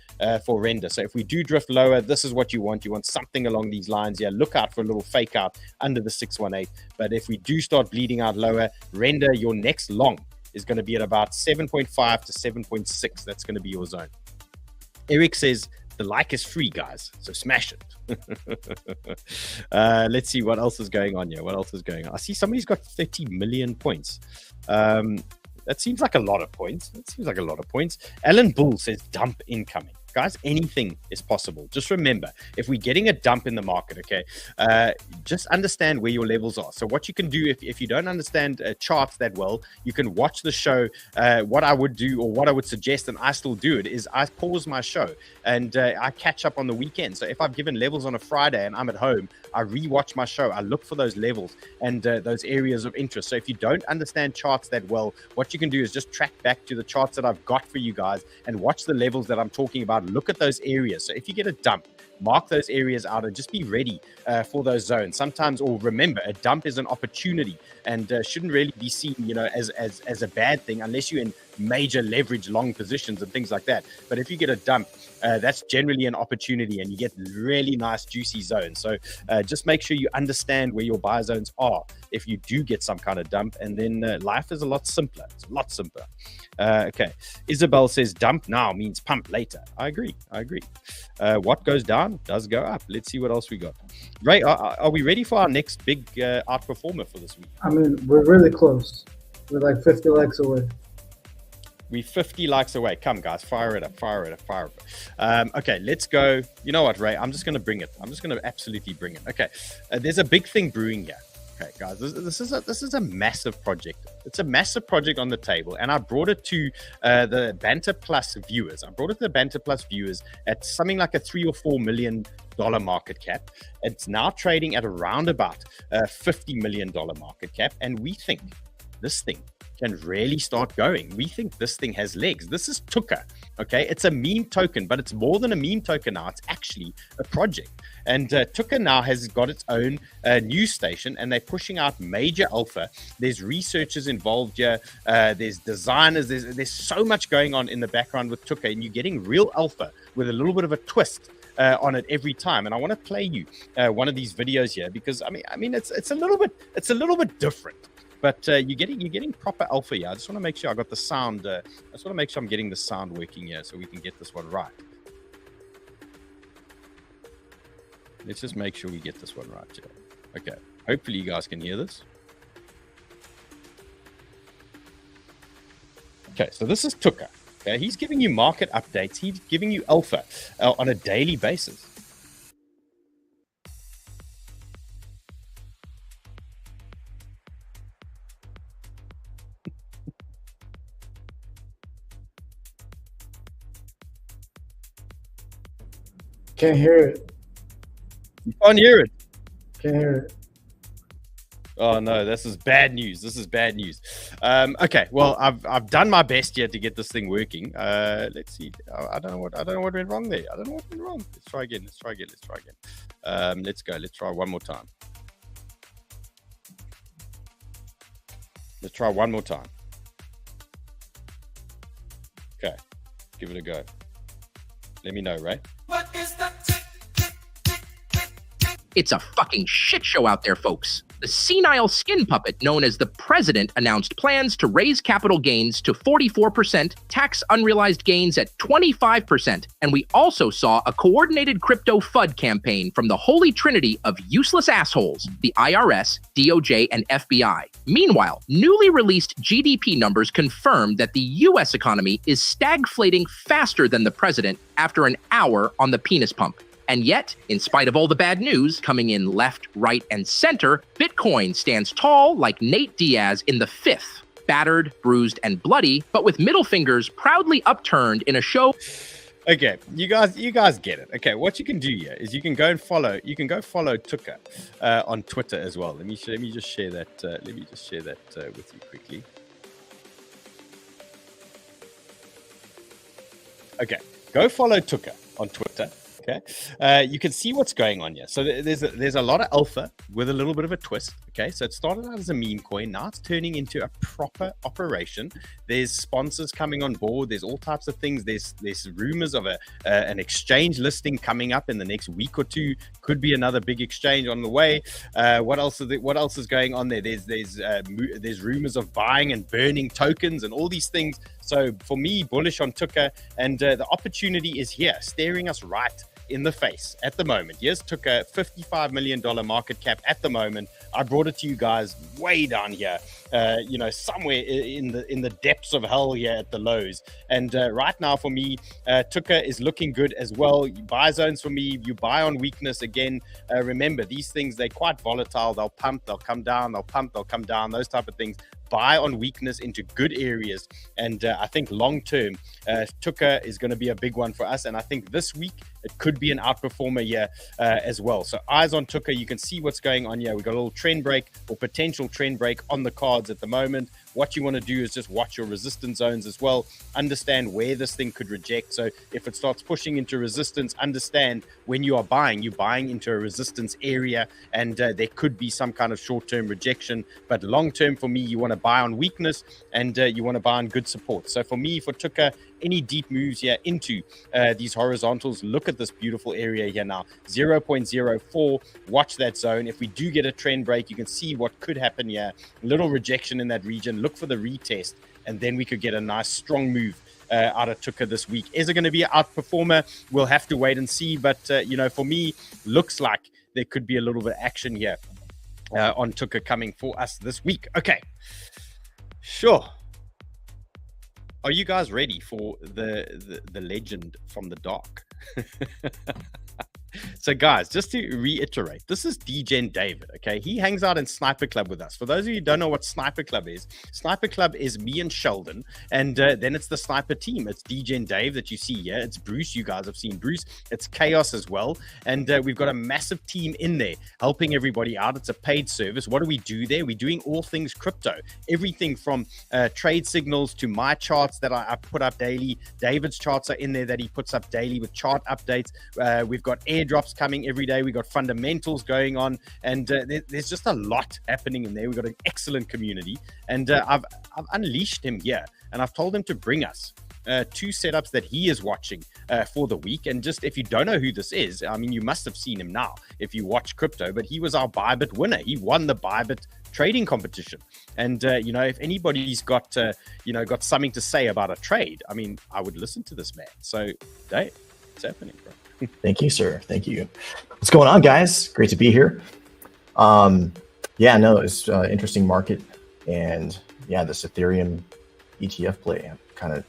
Speaker 1: for Render. So if we do drift lower, this is what you want. You want something along these lines here. Look out for a little fake out under the 618. But if we do start bleeding out lower, Render, your next long is going to be at about 7.5 to 7.6. That's going to be your zone. Eric says the like is free, guys, so smash it. Let's see what else is going on here. What else is going on? I see somebody's got 30 million points. That seems like a lot of points. Alan Bull says dump incoming. Guys, anything is possible. Just remember, if we're getting a dump in the market, okay, just understand where your levels are. So what you can do, if you don't understand charts that well, you can watch the show. What I would do, or what I would suggest, and I still do it, is I pause my show and I catch up on the weekend. So if I've given levels on a Friday and I'm at home, I rewatch my show. I look for those levels and those areas of interest. So if you don't understand charts that well, what you can do is just track back to the charts that I've got for you guys and watch the levels that I'm talking about. Look at those areas. So if you get a dump, mark those areas out and just be ready for those zones. Sometimes, or remember, a dump is an opportunity and shouldn't really be seen, as a bad thing unless you're in major leverage long positions and things like that. But if you get a dump, that's generally an opportunity, and you get really nice juicy zones. So just make sure you understand where your buy zones are if you do get some kind of dump, and then life is a lot simpler. It's a lot simpler. Okay, Isabel says dump now means pump later. I agree. What goes down does go up. Let's see what else we got. Ray, are we ready for our next big outperformer for this week?
Speaker 2: I mean, we're really close. We're like 50 likes away.
Speaker 1: We 50 likes away. Come, guys, fire it up, fire it up, fire it up. Okay, let's go. You know what, Ray? I'm just going to bring it. I'm just going to absolutely bring it. Okay, there's a big thing brewing here. Okay, guys, this is a massive project. It's a massive project on the table, and I brought it to the Banter Plus viewers. I brought it to the Banter Plus viewers at something like a $3 or $4 million market cap. It's now trading at around about $50 million market cap, and we think this thing can really start going. We think this thing has legs. This is 𝗘𝗘𝗘, okay? It's a meme token, but it's more than a meme token now. It's actually a project. And 𝗘𝗘𝗘 now has got its own news station, and they're pushing out major alpha. There's researchers involved here. There's designers. There's so much going on in the background with 𝗘𝗘𝗘, and you're getting real alpha with a little bit of a twist on it every time. And I want to play you one of these videos here because I mean it's a little bit different. But you're getting proper alpha here. I just want to make sure I got the sound. I just want to make sure I'm getting the sound working here so we can get this one right. Let's just make sure we get this one right here. Okay. Hopefully you guys can hear this. Okay, so this is 𝗘𝗘𝗘. Okay, he's giving you market updates. He's giving you alpha on a daily basis.
Speaker 2: Can't hear it.
Speaker 1: You can't hear it.
Speaker 2: Can't hear it.
Speaker 1: Oh no, this is bad news. This is bad news. Okay, well, I've done my best here to get this thing working. Let's see. I don't know what went wrong there. I don't know what went wrong. Let's try again. Let's go. Let's try one more time. Let's try one more time. Okay, give it a go. Let me know, Ray.
Speaker 3: It's a fucking shit show out there, folks. The senile skin puppet known as the president announced plans to raise capital gains to 44%, tax unrealized gains at 25%, and we also saw a coordinated crypto FUD campaign from the holy trinity of useless assholes, the IRS, DOJ, and FBI. Meanwhile, newly released GDP numbers confirm that the US economy is stagflating faster than the president after an hour on the penis pump. And yet, in spite of all the bad news coming in left, right, and center, Bitcoin stands tall like 𝗦𝗡𝗖𝗏 in the fifth, battered, bruised, and bloody, but with middle fingers proudly upturned in a show.
Speaker 1: Okay, you guys get it. Okay, what you can do here is you can go follow 𝗘𝗘𝗘𝗘 on Twitter as well. Let me just share that. With you quickly. Okay, go follow 𝗘𝗘𝗘 on Twitter. Okay, you can see what's going on here. So there's a lot of alpha with a little bit of a twist. Okay, so it started out as a meme coin. Now it's turning into a proper operation. There's sponsors coming on board. There's all types of things. There's rumors of an exchange listing coming up in the next week or two. Could be another big exchange on the way. What else is going on there? There's rumors of buying and burning tokens and all these things. So for me, bullish on 𝗘𝗘𝗘, and the opportunity is here, staring us right in the face at the moment. Here's 𝗘𝗘𝗘, $55 million market cap at the moment. I brought it to you guys way down here, somewhere in the depths of hell here at the lows. And right now for me, 𝗘𝗘𝗘 is looking good as well. Buy zones for me, you buy on weakness again. Remember, these things, they're quite volatile. They'll pump, they'll come down, they'll pump, they'll come down, those type of things. Buy on weakness into good areas, and I think long term 𝗘𝗘𝗘 is going to be a big one for us, and I think this week it could be an outperformer here as well. So eyes on 𝗘𝗘𝗘. You can see what's going on here. We've got a little trend break or potential trend break on the cards at the moment. What you want to do is just watch your resistance zones as well. Understand where this thing could reject. So if it starts pushing into resistance, understand when you are buying, you're buying into a resistance area, and there could be some kind of short-term rejection. But long-term for me, you want to buy on weakness, and you want to buy on good support. So for me, for 𝗘𝗘𝗘, any deep moves here into these horizontals, look at this beautiful area here now, 0.04. Watch that zone. If we do get a trend break, you can see what could happen here. Little rejection in that region. Look for the retest, and then we could get a nice strong move out of 𝗘𝗘𝗘 this week. Is it going to be an outperformer? We'll have to wait and see. But for me, looks like there could be a little bit of action here on 𝗘𝗘𝗘 coming for us this week. Okay. Sure. Are you guys ready for the legend from the dark? So guys, just to reiterate, this is 𝗔𝗫𝗓𝗘 David, okay? He hangs out in Sniper Club with us. For those of you who don't know what Sniper Club is me and Sheldon, and then it's the Sniper team. It's 𝗔𝗫𝗓𝗘 that you see here. It's Bruce. You guys have seen Bruce. It's Chaos as well. And we've got a massive team in there helping everybody out. It's a paid service. What do we do there? We're doing all things crypto. Everything from trade signals to my charts that I put up daily. David's charts are in there that he puts up daily with chart updates. We've got airdrops coming every day. We got fundamentals going on, and there's just a lot happening in there. We've got an excellent community, and I've unleashed him here, and I've told him to bring us 2 setups that he is watching for the week. And just if you don't know who this is, I mean, you must have seen him now if you watch crypto, but he was our 𝗏𝗏𝗏𝗏 winner. He won the 𝗏𝗏𝗏𝗏 trading competition. And you know, if anybody's got got something to say about a trade, I mean, I would listen to this man. So Dave, what's happening, bro?
Speaker 4: Thank you, sir. Thank you. What's going on, guys? Great to be here. Yeah, no, it's interesting market, and yeah, this Ethereum ETF play. I'm kind of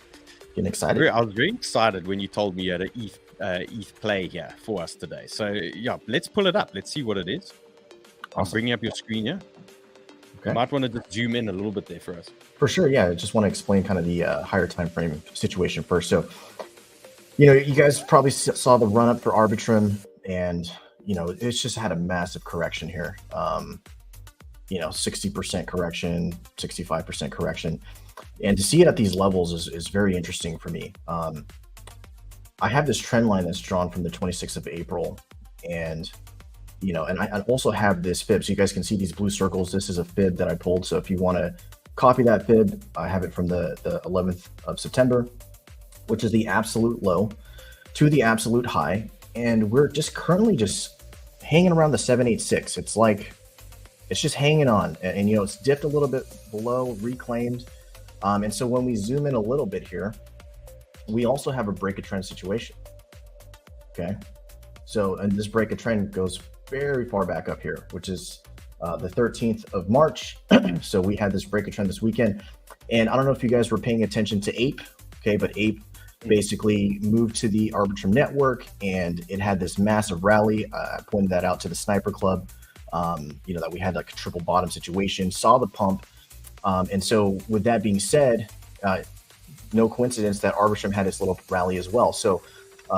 Speaker 4: getting excited.
Speaker 1: I was very excited when you told me you had an ETH play here for us today. So yeah, let's pull it up. Let's see what it is.
Speaker 4: Awesome.
Speaker 1: I'm bringing up your screen here.
Speaker 4: Okay.
Speaker 1: You might want to just zoom in a little bit there for us.
Speaker 4: For sure, yeah. I just want to explain kind of the higher time frame situation first. So, you know, you guys probably saw the run up for Arbitrum, and you know, it's just had a massive correction here. You know, 60% correction, 65% correction, and to see it at these levels is very interesting for me. I have this trend line that's drawn from the 26th of April, and you know, and I also have this fib, so you guys can see these blue circles. This is a fib that I pulled, so if you want to copy that fib, I have it from the 11th of September, which is the absolute low to the absolute high, and we're just currently just hanging around the 786. It's like it's just hanging on, and you know, it's dipped a little bit below, reclaimed, and so when we zoom in a little bit here, we also have a break of trend situation. Okay, so and this break of trend goes very far back up here, which is the 13th of March. So we had this break of trend this weekend, and I don't know if you guys were paying attention to Ape, okay, but Ape basically moved to the Arbitrum network, and it had this massive rally. I pointed that out to the Sniper Club, you know, that we had like a triple bottom situation, saw the pump. And so with that being said, no coincidence that Arbitrum had its little rally as well. So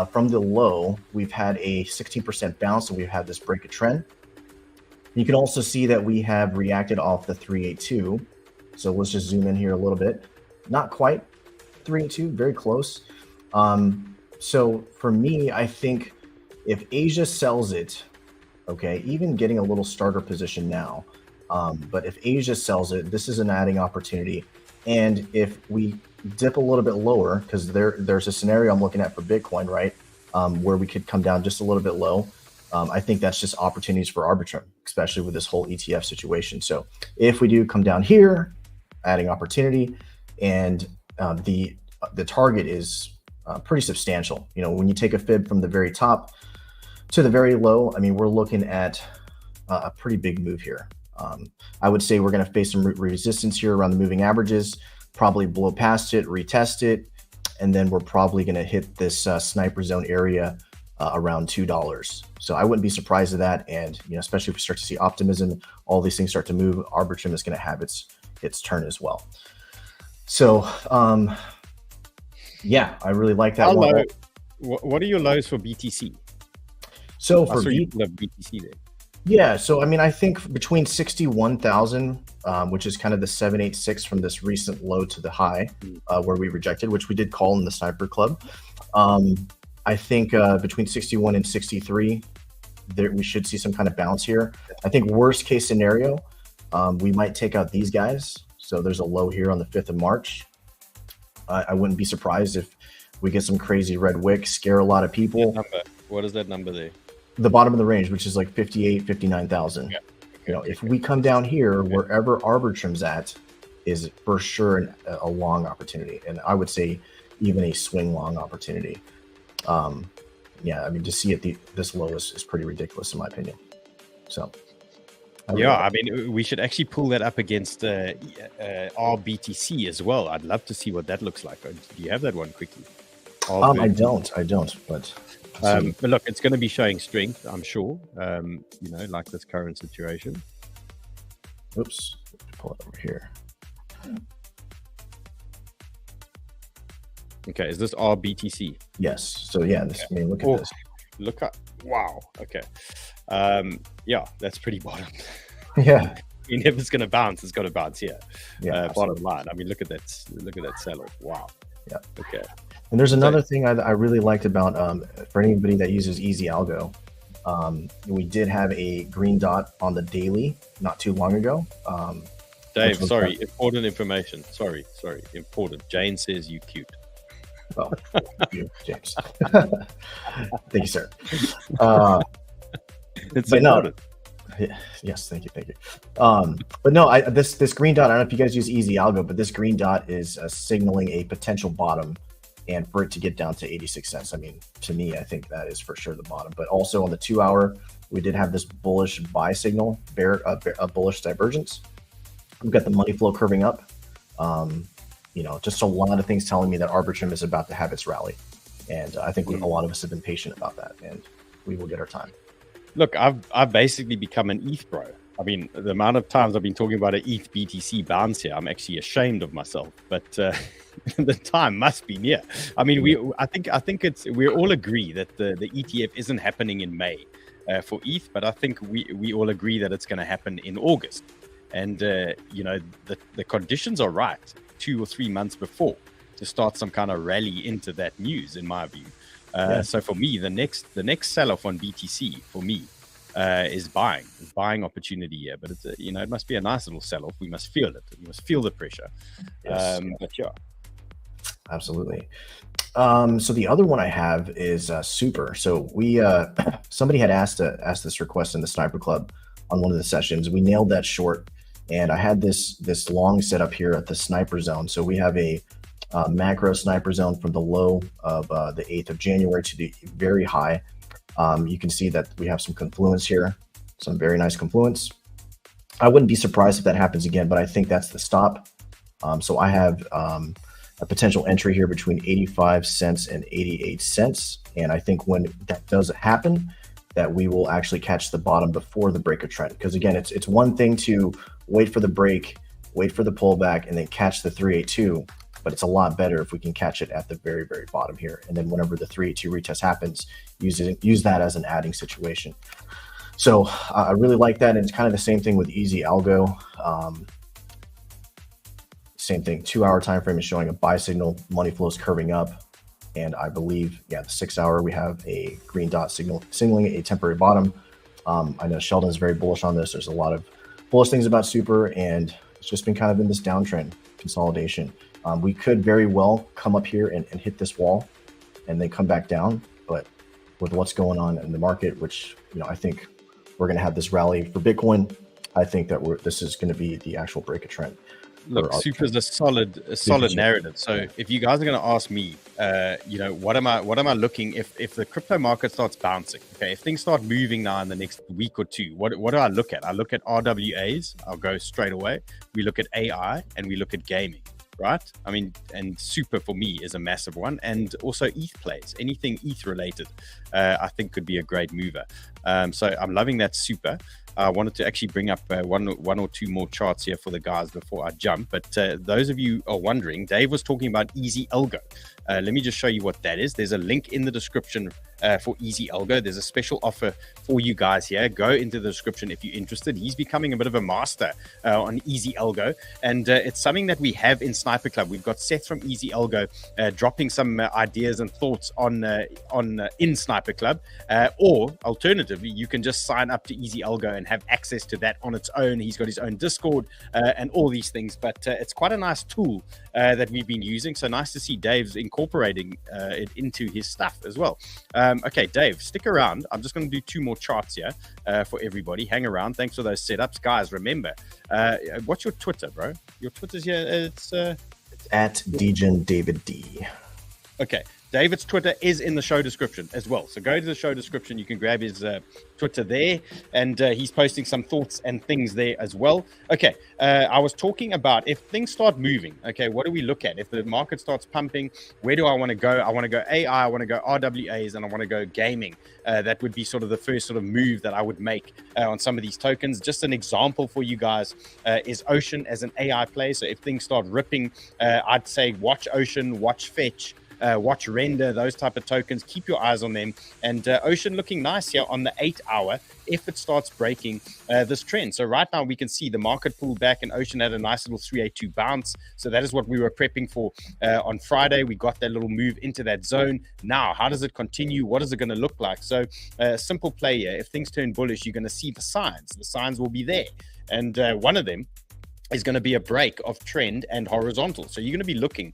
Speaker 4: from the low, we've had a 16% bounce, and we've had this break of trend. You can also see that we have reacted off the 382. So let's just zoom in here a little bit. Not quite 382, very close. So for me, I think if Asia sells it, okay, even getting a little starter position now, but if Asia sells it, this is an adding opportunity. And if we dip a little bit lower, because there's a scenario I'm looking at for Bitcoin, right, where we could come down just a little bit low. I think that's just opportunities for Arbitrum, especially with this whole ETF situation. So if we do come down here, adding opportunity, and the target is pretty substantial. You know, when you take a fib from the very top to the very low, I mean, we're looking at a pretty big move here. I would say we're going to face some resistance here around the moving averages, probably blow past it, retest it, and then we're probably going to hit this sniper zone area around $2. So I wouldn't be surprised at that. And, you know, especially if we start to see optimism, all these things start to move, Arbitrum is going to have its turn as well. So, yeah, I really like that one.
Speaker 1: What are your lows for BTC?
Speaker 4: So for
Speaker 1: BTC there.
Speaker 4: Yeah, so I mean, I think between 61,000, which is kind of the 786 from this recent low to the high, where we rejected, which we did call in the Sniper Club. I think between 61 and 63, there we should see some kind of bounce here. I think worst case scenario, we might take out these guys. So there's a low here on the 5th of March. I wouldn't be surprised if we get some crazy red wick, scare a lot of people.
Speaker 1: What is that number there?
Speaker 4: The bottom of the range, which is like 58, 59,000. Yeah. You know, if we come down here, wherever Arbitrum's at is for sure a long opportunity. And I would say even a swing long opportunity. Yeah, I mean, to see it this low is pretty ridiculous in my opinion. So
Speaker 1: Yeah, I mean, we should actually pull that up against RBTC as well. I'd love to see what that looks like. Do you have that one quickly?
Speaker 4: I don't, but
Speaker 1: look, it's going to be showing strength, I'm sure. Like this current situation.
Speaker 4: Oops, pull it over here.
Speaker 1: Okay, is this RBTC?
Speaker 4: Yes. So yeah, this. I mean, look at this.
Speaker 1: Look at wow. Okay. Yeah, that's pretty bottom.
Speaker 4: Yeah.
Speaker 1: I mean, if it's going to bounce, it's got to bounce here.
Speaker 4: Yeah.
Speaker 1: Bottom line. I mean, look at that. Look at that sell-off. Wow.
Speaker 4: Yeah.
Speaker 1: Okay.
Speaker 4: And there's another thing I really liked about for anybody that uses 𝗬𝗟𝗘𝗥. We did have a green dot on the daily not too long ago.
Speaker 1: Dave, sorry, important information. Sorry, important. Jane says you cute.
Speaker 4: Oh, thank you, James. Thank you, sir.
Speaker 1: It's important.
Speaker 4: Yes, thank you. But no, this green dot, I don't know if you guys use 𝗬𝗟𝗘𝗥, but this green dot is signaling a potential bottom, and for it to get down to 86 cents. I mean, to me, I think that is for sure the bottom. But also on the 2 hour, we did have this bullish buy signal, a bullish divergence. We've got the money flow curving up. Just a lot of things telling me that Arbitrum is about to have its rally. And I think a lot of us have been patient about that, and we will get our time.
Speaker 1: Look, I've basically become an ETH bro. I mean, the amount of times I've been talking about an ETH BTC bounce here, I'm actually ashamed of myself. But the time must be near. I mean, I think we all agree that the ETF isn't happening in May for ETH, but I think we all agree that it's going to happen in August. And the conditions are right 2 or 3 months before to start some kind of rally into that news, in my view. So for me, the next sell-off on BTC for me is buying opportunity here. But it's it must be a nice little sell-off. We must feel it. We must feel the pressure.
Speaker 4: Yes.
Speaker 1: But yeah,
Speaker 4: absolutely. So the other one I have is Super. So we somebody had asked this request in the Sniper Club on one of the sessions. We nailed that short, and I had this long setup here at the sniper zone. So we have a macro sniper zone from the low of the 8th of January to the very high. You can see that we have some confluence here, some very nice confluence. I wouldn't be surprised if that happens again, but I think that's the stop. So I have a potential entry here between 85 cents and 88 cents. And I think when that does happen, that we will actually catch the bottom before the break of trend. Because again, it's one thing to wait for the break, wait for the pullback, and then catch the 382. But it's a lot better if we can catch it at the very, very bottom here. And then whenever the 382 retest happens, use that as an adding situation. So I really like that. And it's kind of the same thing with 𝗬𝗟𝗘𝗥. Same thing, 2 hour time frame is showing a buy signal, money flows curving up. And I believe, the 6 hour, we have a green dot signaling a temporary bottom. I know Sheldon is very bullish on this. There's a lot of bullish things about Super, and it's just been kind of in this downtrend consolidation. We could very well come up here and hit this wall and then come back down. But with what's going on in the market, which, I think we're going to have this rally for Bitcoin, I think that this is going to be the actual break of trend.
Speaker 1: Look, Super is a solid narrative. So if you guys are going to ask me, what am I looking if the crypto market starts bouncing? Okay, if things start moving now in the next week or two, what do I look at? I look at RWAs. I'll go straight away. We look at AI and we look at gaming. Right? I mean, and Super for me is a massive one, and also ETH plays. Anything ETH related, I think could be a great mover. So I'm loving that Super. I wanted to actually bring up one or two more charts here for the guys before I jump. But those of you are wondering, Dave was talking about 𝗬𝗟𝗘𝗥. Let me just show you what that is. There's a link in the description for 𝗬𝗟𝗘𝗥. There's a special offer for you guys here. Go into the description if you're interested. He's becoming a bit of a master on 𝗬𝗟𝗘𝗥, and it's something that we have in Sniper Club. We've got Seth from 𝗬𝗟𝗘𝗥 dropping some ideas and thoughts on in Sniper Club, or alternatively, you can just sign up to 𝗬𝗟𝗘𝗥 and have access to that on its own. He's got his own Discord and all these things, but it's quite a nice tool that we've been using. So nice to see Dave's incorporating it into his stuff as well. Okay, Dave, stick around. I'm just going to do 2 more charts here for everybody. Hang around. Thanks for those setups, guys. Remember, what's your Twitter, bro? Your Twitter's here. It's
Speaker 4: at 𝗔𝗫𝗓𝗓𝗓𝗓𝗓𝗓𝗓𝗓𝗓𝗓𝗓.
Speaker 1: Okay. David's Twitter is in the show description as well. So go to the show description. You can grab his Twitter there, and he's posting some thoughts and things there as well. Okay, I was talking about if things start moving, okay, what do we look at? If the market starts pumping, where do I want to go? I want to go AI, I want to go RWAs, and I want to go gaming. That would be sort of the first sort of move that I would make on some of these tokens. Just an example for you guys is Ocean as an AI play. So if things start ripping, I'd say watch Ocean, watch Fetch, watch Render, those type of tokens. Keep your eyes on them. And Ocean looking nice here on the 8 hour if it starts breaking this trend. So right now we can see the market pulled back and Ocean had a nice little 382 bounce. So that is what we were prepping for on Friday. We got that little move into that zone. Now, how does it continue? What is it going to look like? So simple play here. If things turn bullish, you're going to see the signs. The signs will be there. And one of them is going to be a break of trend and horizontal. So you're going to be looking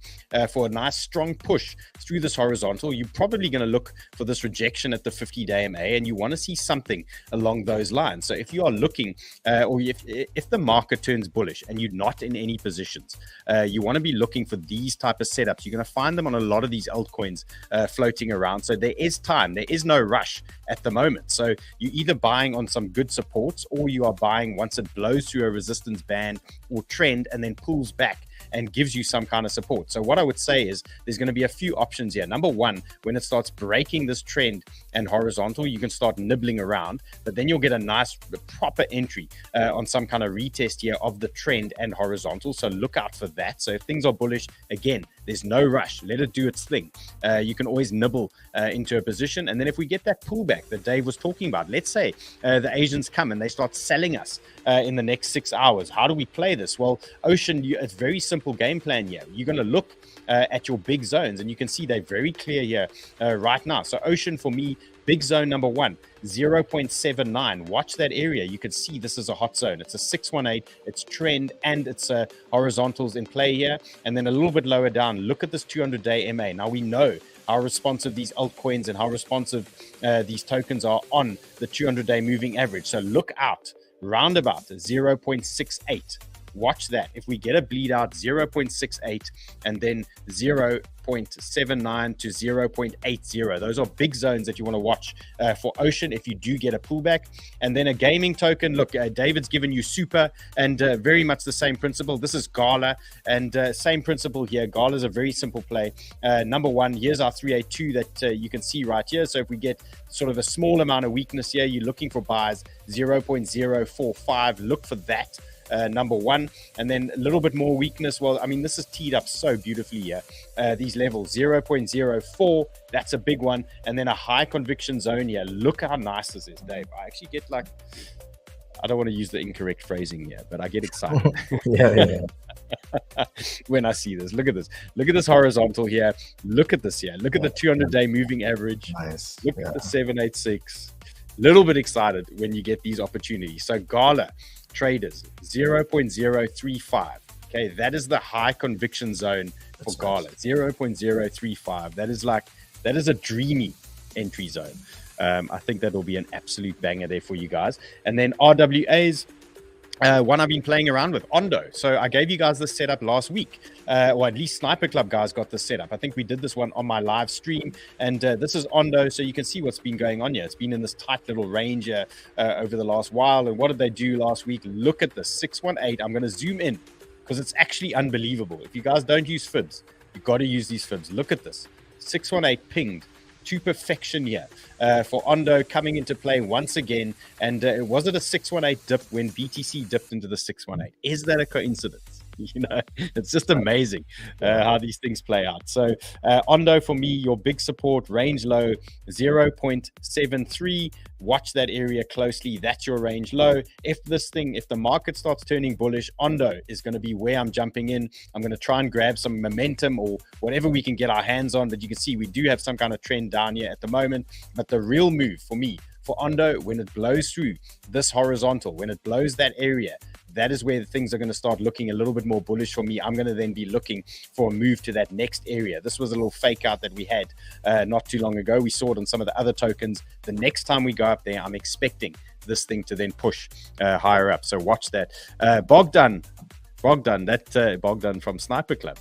Speaker 1: for a nice strong push through this horizontal. You're probably going to look for this rejection at the 50-day MA, and you want to see something along those lines. So if you are looking, or if the market turns bullish and you're not in any positions, you want to be looking for these type of setups. You're going to find them on a lot of these altcoins floating around. So there is time. There is no rush at the moment. So you're either buying on some good supports, or you are buying once it blows through a resistance band or trend and then pulls back and gives you some kind of support. So what I would say is there's going to be a few options here. Number one, when it starts breaking this trend and horizontal, you can start nibbling around, but then you'll get a nice proper entry on some kind of retest here of the trend and horizontal. So look out for that. So if things are bullish, again, there's no rush. Let it do its thing. You can always nibble into a position. And then if we get that pullback that Dave was talking about, let's say the Asians come and they start selling us in the next 6 hours. How do we play this? Well, Ocean, it's very simple game plan here. You're going to look at your big zones, and you can see they're very clear here right now. So Ocean, for me, big zone number one, 0.79. Watch that area. You can see this is a hot zone. It's a 618. It's trend and it's horizontals in play here. And then a little bit lower down, look at this 200-day MA. Now we know how responsive these altcoins and how responsive these tokens are on the 200-day moving average. So look out, roundabout 0.68. Watch that. If we get a bleed out, 0.68 and then 0.79 to 0.80. Those are big zones that you want to watch for Ocean if you do get a pullback. And then a gaming token. Look, David's given you Super, and very much the same principle. This is Ghana, and same principle here. Ghana is a very simple play. Number one, here's our 382 that you can see right here. So if we get sort of a small amount of weakness here, you're looking for buys, 0.045. Look for that. Number one, and then a little bit more weakness. Well, I mean, this is teed up so beautifully here. These levels, 0.04, that's a big one, and then a high conviction zone here. Look how nice this is, Dave. I actually get like, I don't want to use the incorrect phrasing here, but I get excited.
Speaker 4: yeah.
Speaker 1: When I see this. Look at this. Look at this horizontal here. Look at this here. Look at the 200-day moving average.
Speaker 4: Nice.
Speaker 1: Look at the 786. Little bit excited when you get these opportunities. So Gala traders, 0.035. Okay, that is the high conviction zone for Gala. 0.035. That is a dreamy entry zone. I think that will be an absolute banger there for you guys. And then RWAs, one I've been playing around with, Ondo. So I gave you guys this setup last week, or at least Sniper Club guys got this setup. I think we did this one on my live stream, and this is Ondo. So you can see what's been going on here. It's been in this tight little range here over the last while. And what did they do last week? Look at this, 618. I'm going to zoom in because it's actually unbelievable. If you guys don't use fibs, you've got to use these fibs. Look at this, 618 pinged to perfection here for Ondo coming into play once again. And was it a 618 dip when BTC dipped into the 618? Is that a coincidence? You know, it's just amazing how these things play out. So Ondo, for me, your big support, range low, 0.73. Watch that area closely. That's your range low. If the market starts turning bullish, Ondo is going to be where I'm jumping in. I'm going to try and grab some momentum or whatever we can get our hands on. But you can see we do have some kind of trend down here at the moment. But the real move for me, for Ondo, when it blows through this horizontal, when it blows that area, that is where things are going to start looking a little bit more bullish for me. I'm going to then be looking for a move to that next area. This was a little fake out that we had not too long ago. We saw it on some of the other tokens. The next time we go up there, I'm expecting this thing to then push higher up. So watch that. Bogdan, Bogdan, Bogdan from Sniper Club.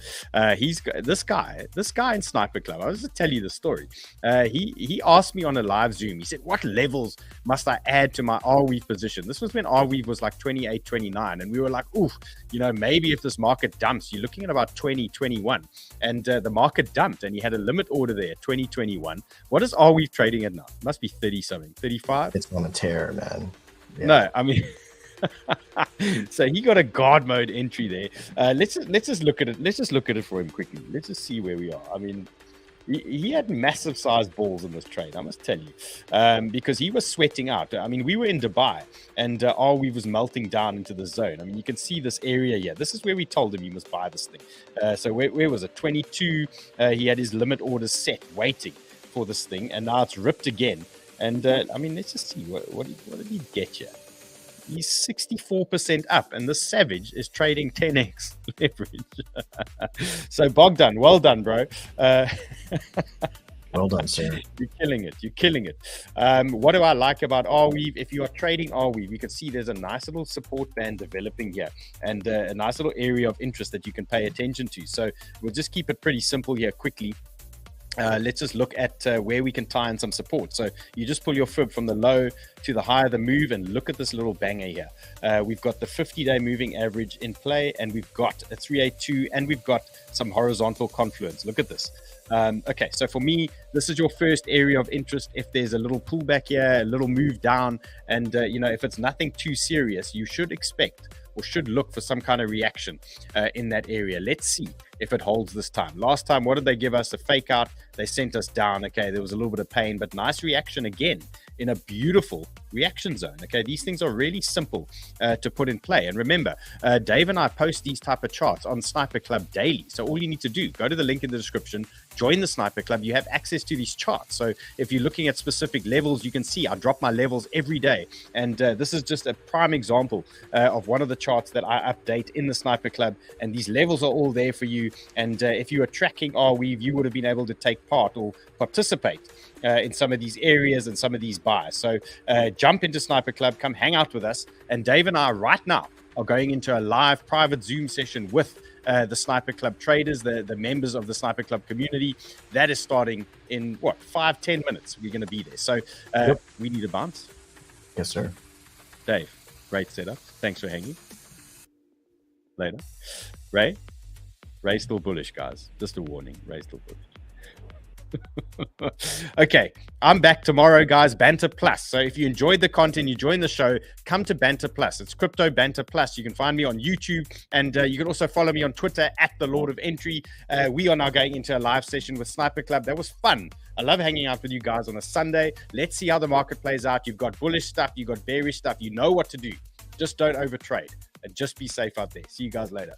Speaker 1: He's this guy in Sniper Club. I was just tell you the story. He asked me on a live Zoom. He said, "What levels must I add to my 𝗪𝗡 position?" This was when 𝗪𝗡 was like 28, 29, and we were like, "Oof, maybe if this market dumps, you're looking at about 20, 21." And the market dumped, and he had a limit order there, 2021. What is 𝗪𝗡 trading at now? It must be 30 something, 35.
Speaker 4: It's on a tear, man. Yeah.
Speaker 1: No, I mean. So he got a guard mode entry there. Let's just look at it. Let's just look at it for him quickly. Let's just see where we are. I mean, he had massive sized balls in this trade, I must tell you, because he was sweating out. I mean, we were in Dubai, and 𝗪𝗡 was melting down into the zone. I mean, you can see this area here. This is where we told him he must buy this thing. So where was it? 22. He had his limit orders set, waiting for this thing, and now it's ripped again. And I mean, let's just see what did he get here. He's 64% up, and this savage is trading 10x leverage. So Bogdan, well done, bro.
Speaker 4: Well done, sir.
Speaker 1: You're killing it. You're killing it. What do I like about 𝗪𝗡? If you are trading 𝗪𝗡, you can see there's a nice little support band developing here, and a nice little area of interest that you can pay attention to. So we'll just keep it pretty simple here quickly. Let's just look at where we can tie in some support. So you just pull your fib from the low to the high of the move, and look at this little banger here. We've got the 50-day moving average in play, and we've got a 382, and we've got some horizontal confluence. Look at this. Okay, so for me, this is your first area of interest. If there's a little pullback here, a little move down, and if it's nothing too serious, you should expect or should look for some kind of reaction in that area. Let's see if it holds this time. Last time, what did they give us? A fake out. They sent us down. Okay, there was a little bit of pain, but nice reaction again in a beautiful reaction zone. Okay, these things are really simple to put in play. And remember, Dave and I post these type of charts on Sniper Club daily. So all you need to do, go to the link in the description, join the Sniper Club. You have access to these charts. So if you're looking at specific levels, you can see I drop my levels every day. And this is just a prime example of one of the charts that I update in the Sniper Club. And these levels are all there for you. And if you were tracking 𝗪𝗡, you would have been able to take part or participate in some of these areas and some of these buys. So jump into Sniper Club, come hang out with us. And Dave and I right now are going into a live private Zoom session with the Sniper Club traders, the members of the Sniper Club community. That is starting in 5-10 minutes. We're going to be there. So we need a bounce.
Speaker 4: Yes, sir.
Speaker 1: Dave, great setup. Thanks for hanging. Later. Ray's still bullish, guys. Just a warning. Ray's still bullish. Okay, I'm back tomorrow, guys. Banter Plus. So if you enjoyed the content, you joined the show, come to Banter Plus. It's Crypto Banter Plus. You can find me on YouTube, and you can also follow me on Twitter at the Lord of Entry. We are now going into a live session with Sniper Club. That was fun. I love hanging out with you guys on a Sunday. Let's see how the market plays out. You've got bullish stuff, you've got bearish stuff. You know what to do. Just don't overtrade, and just be safe out there. See you guys later.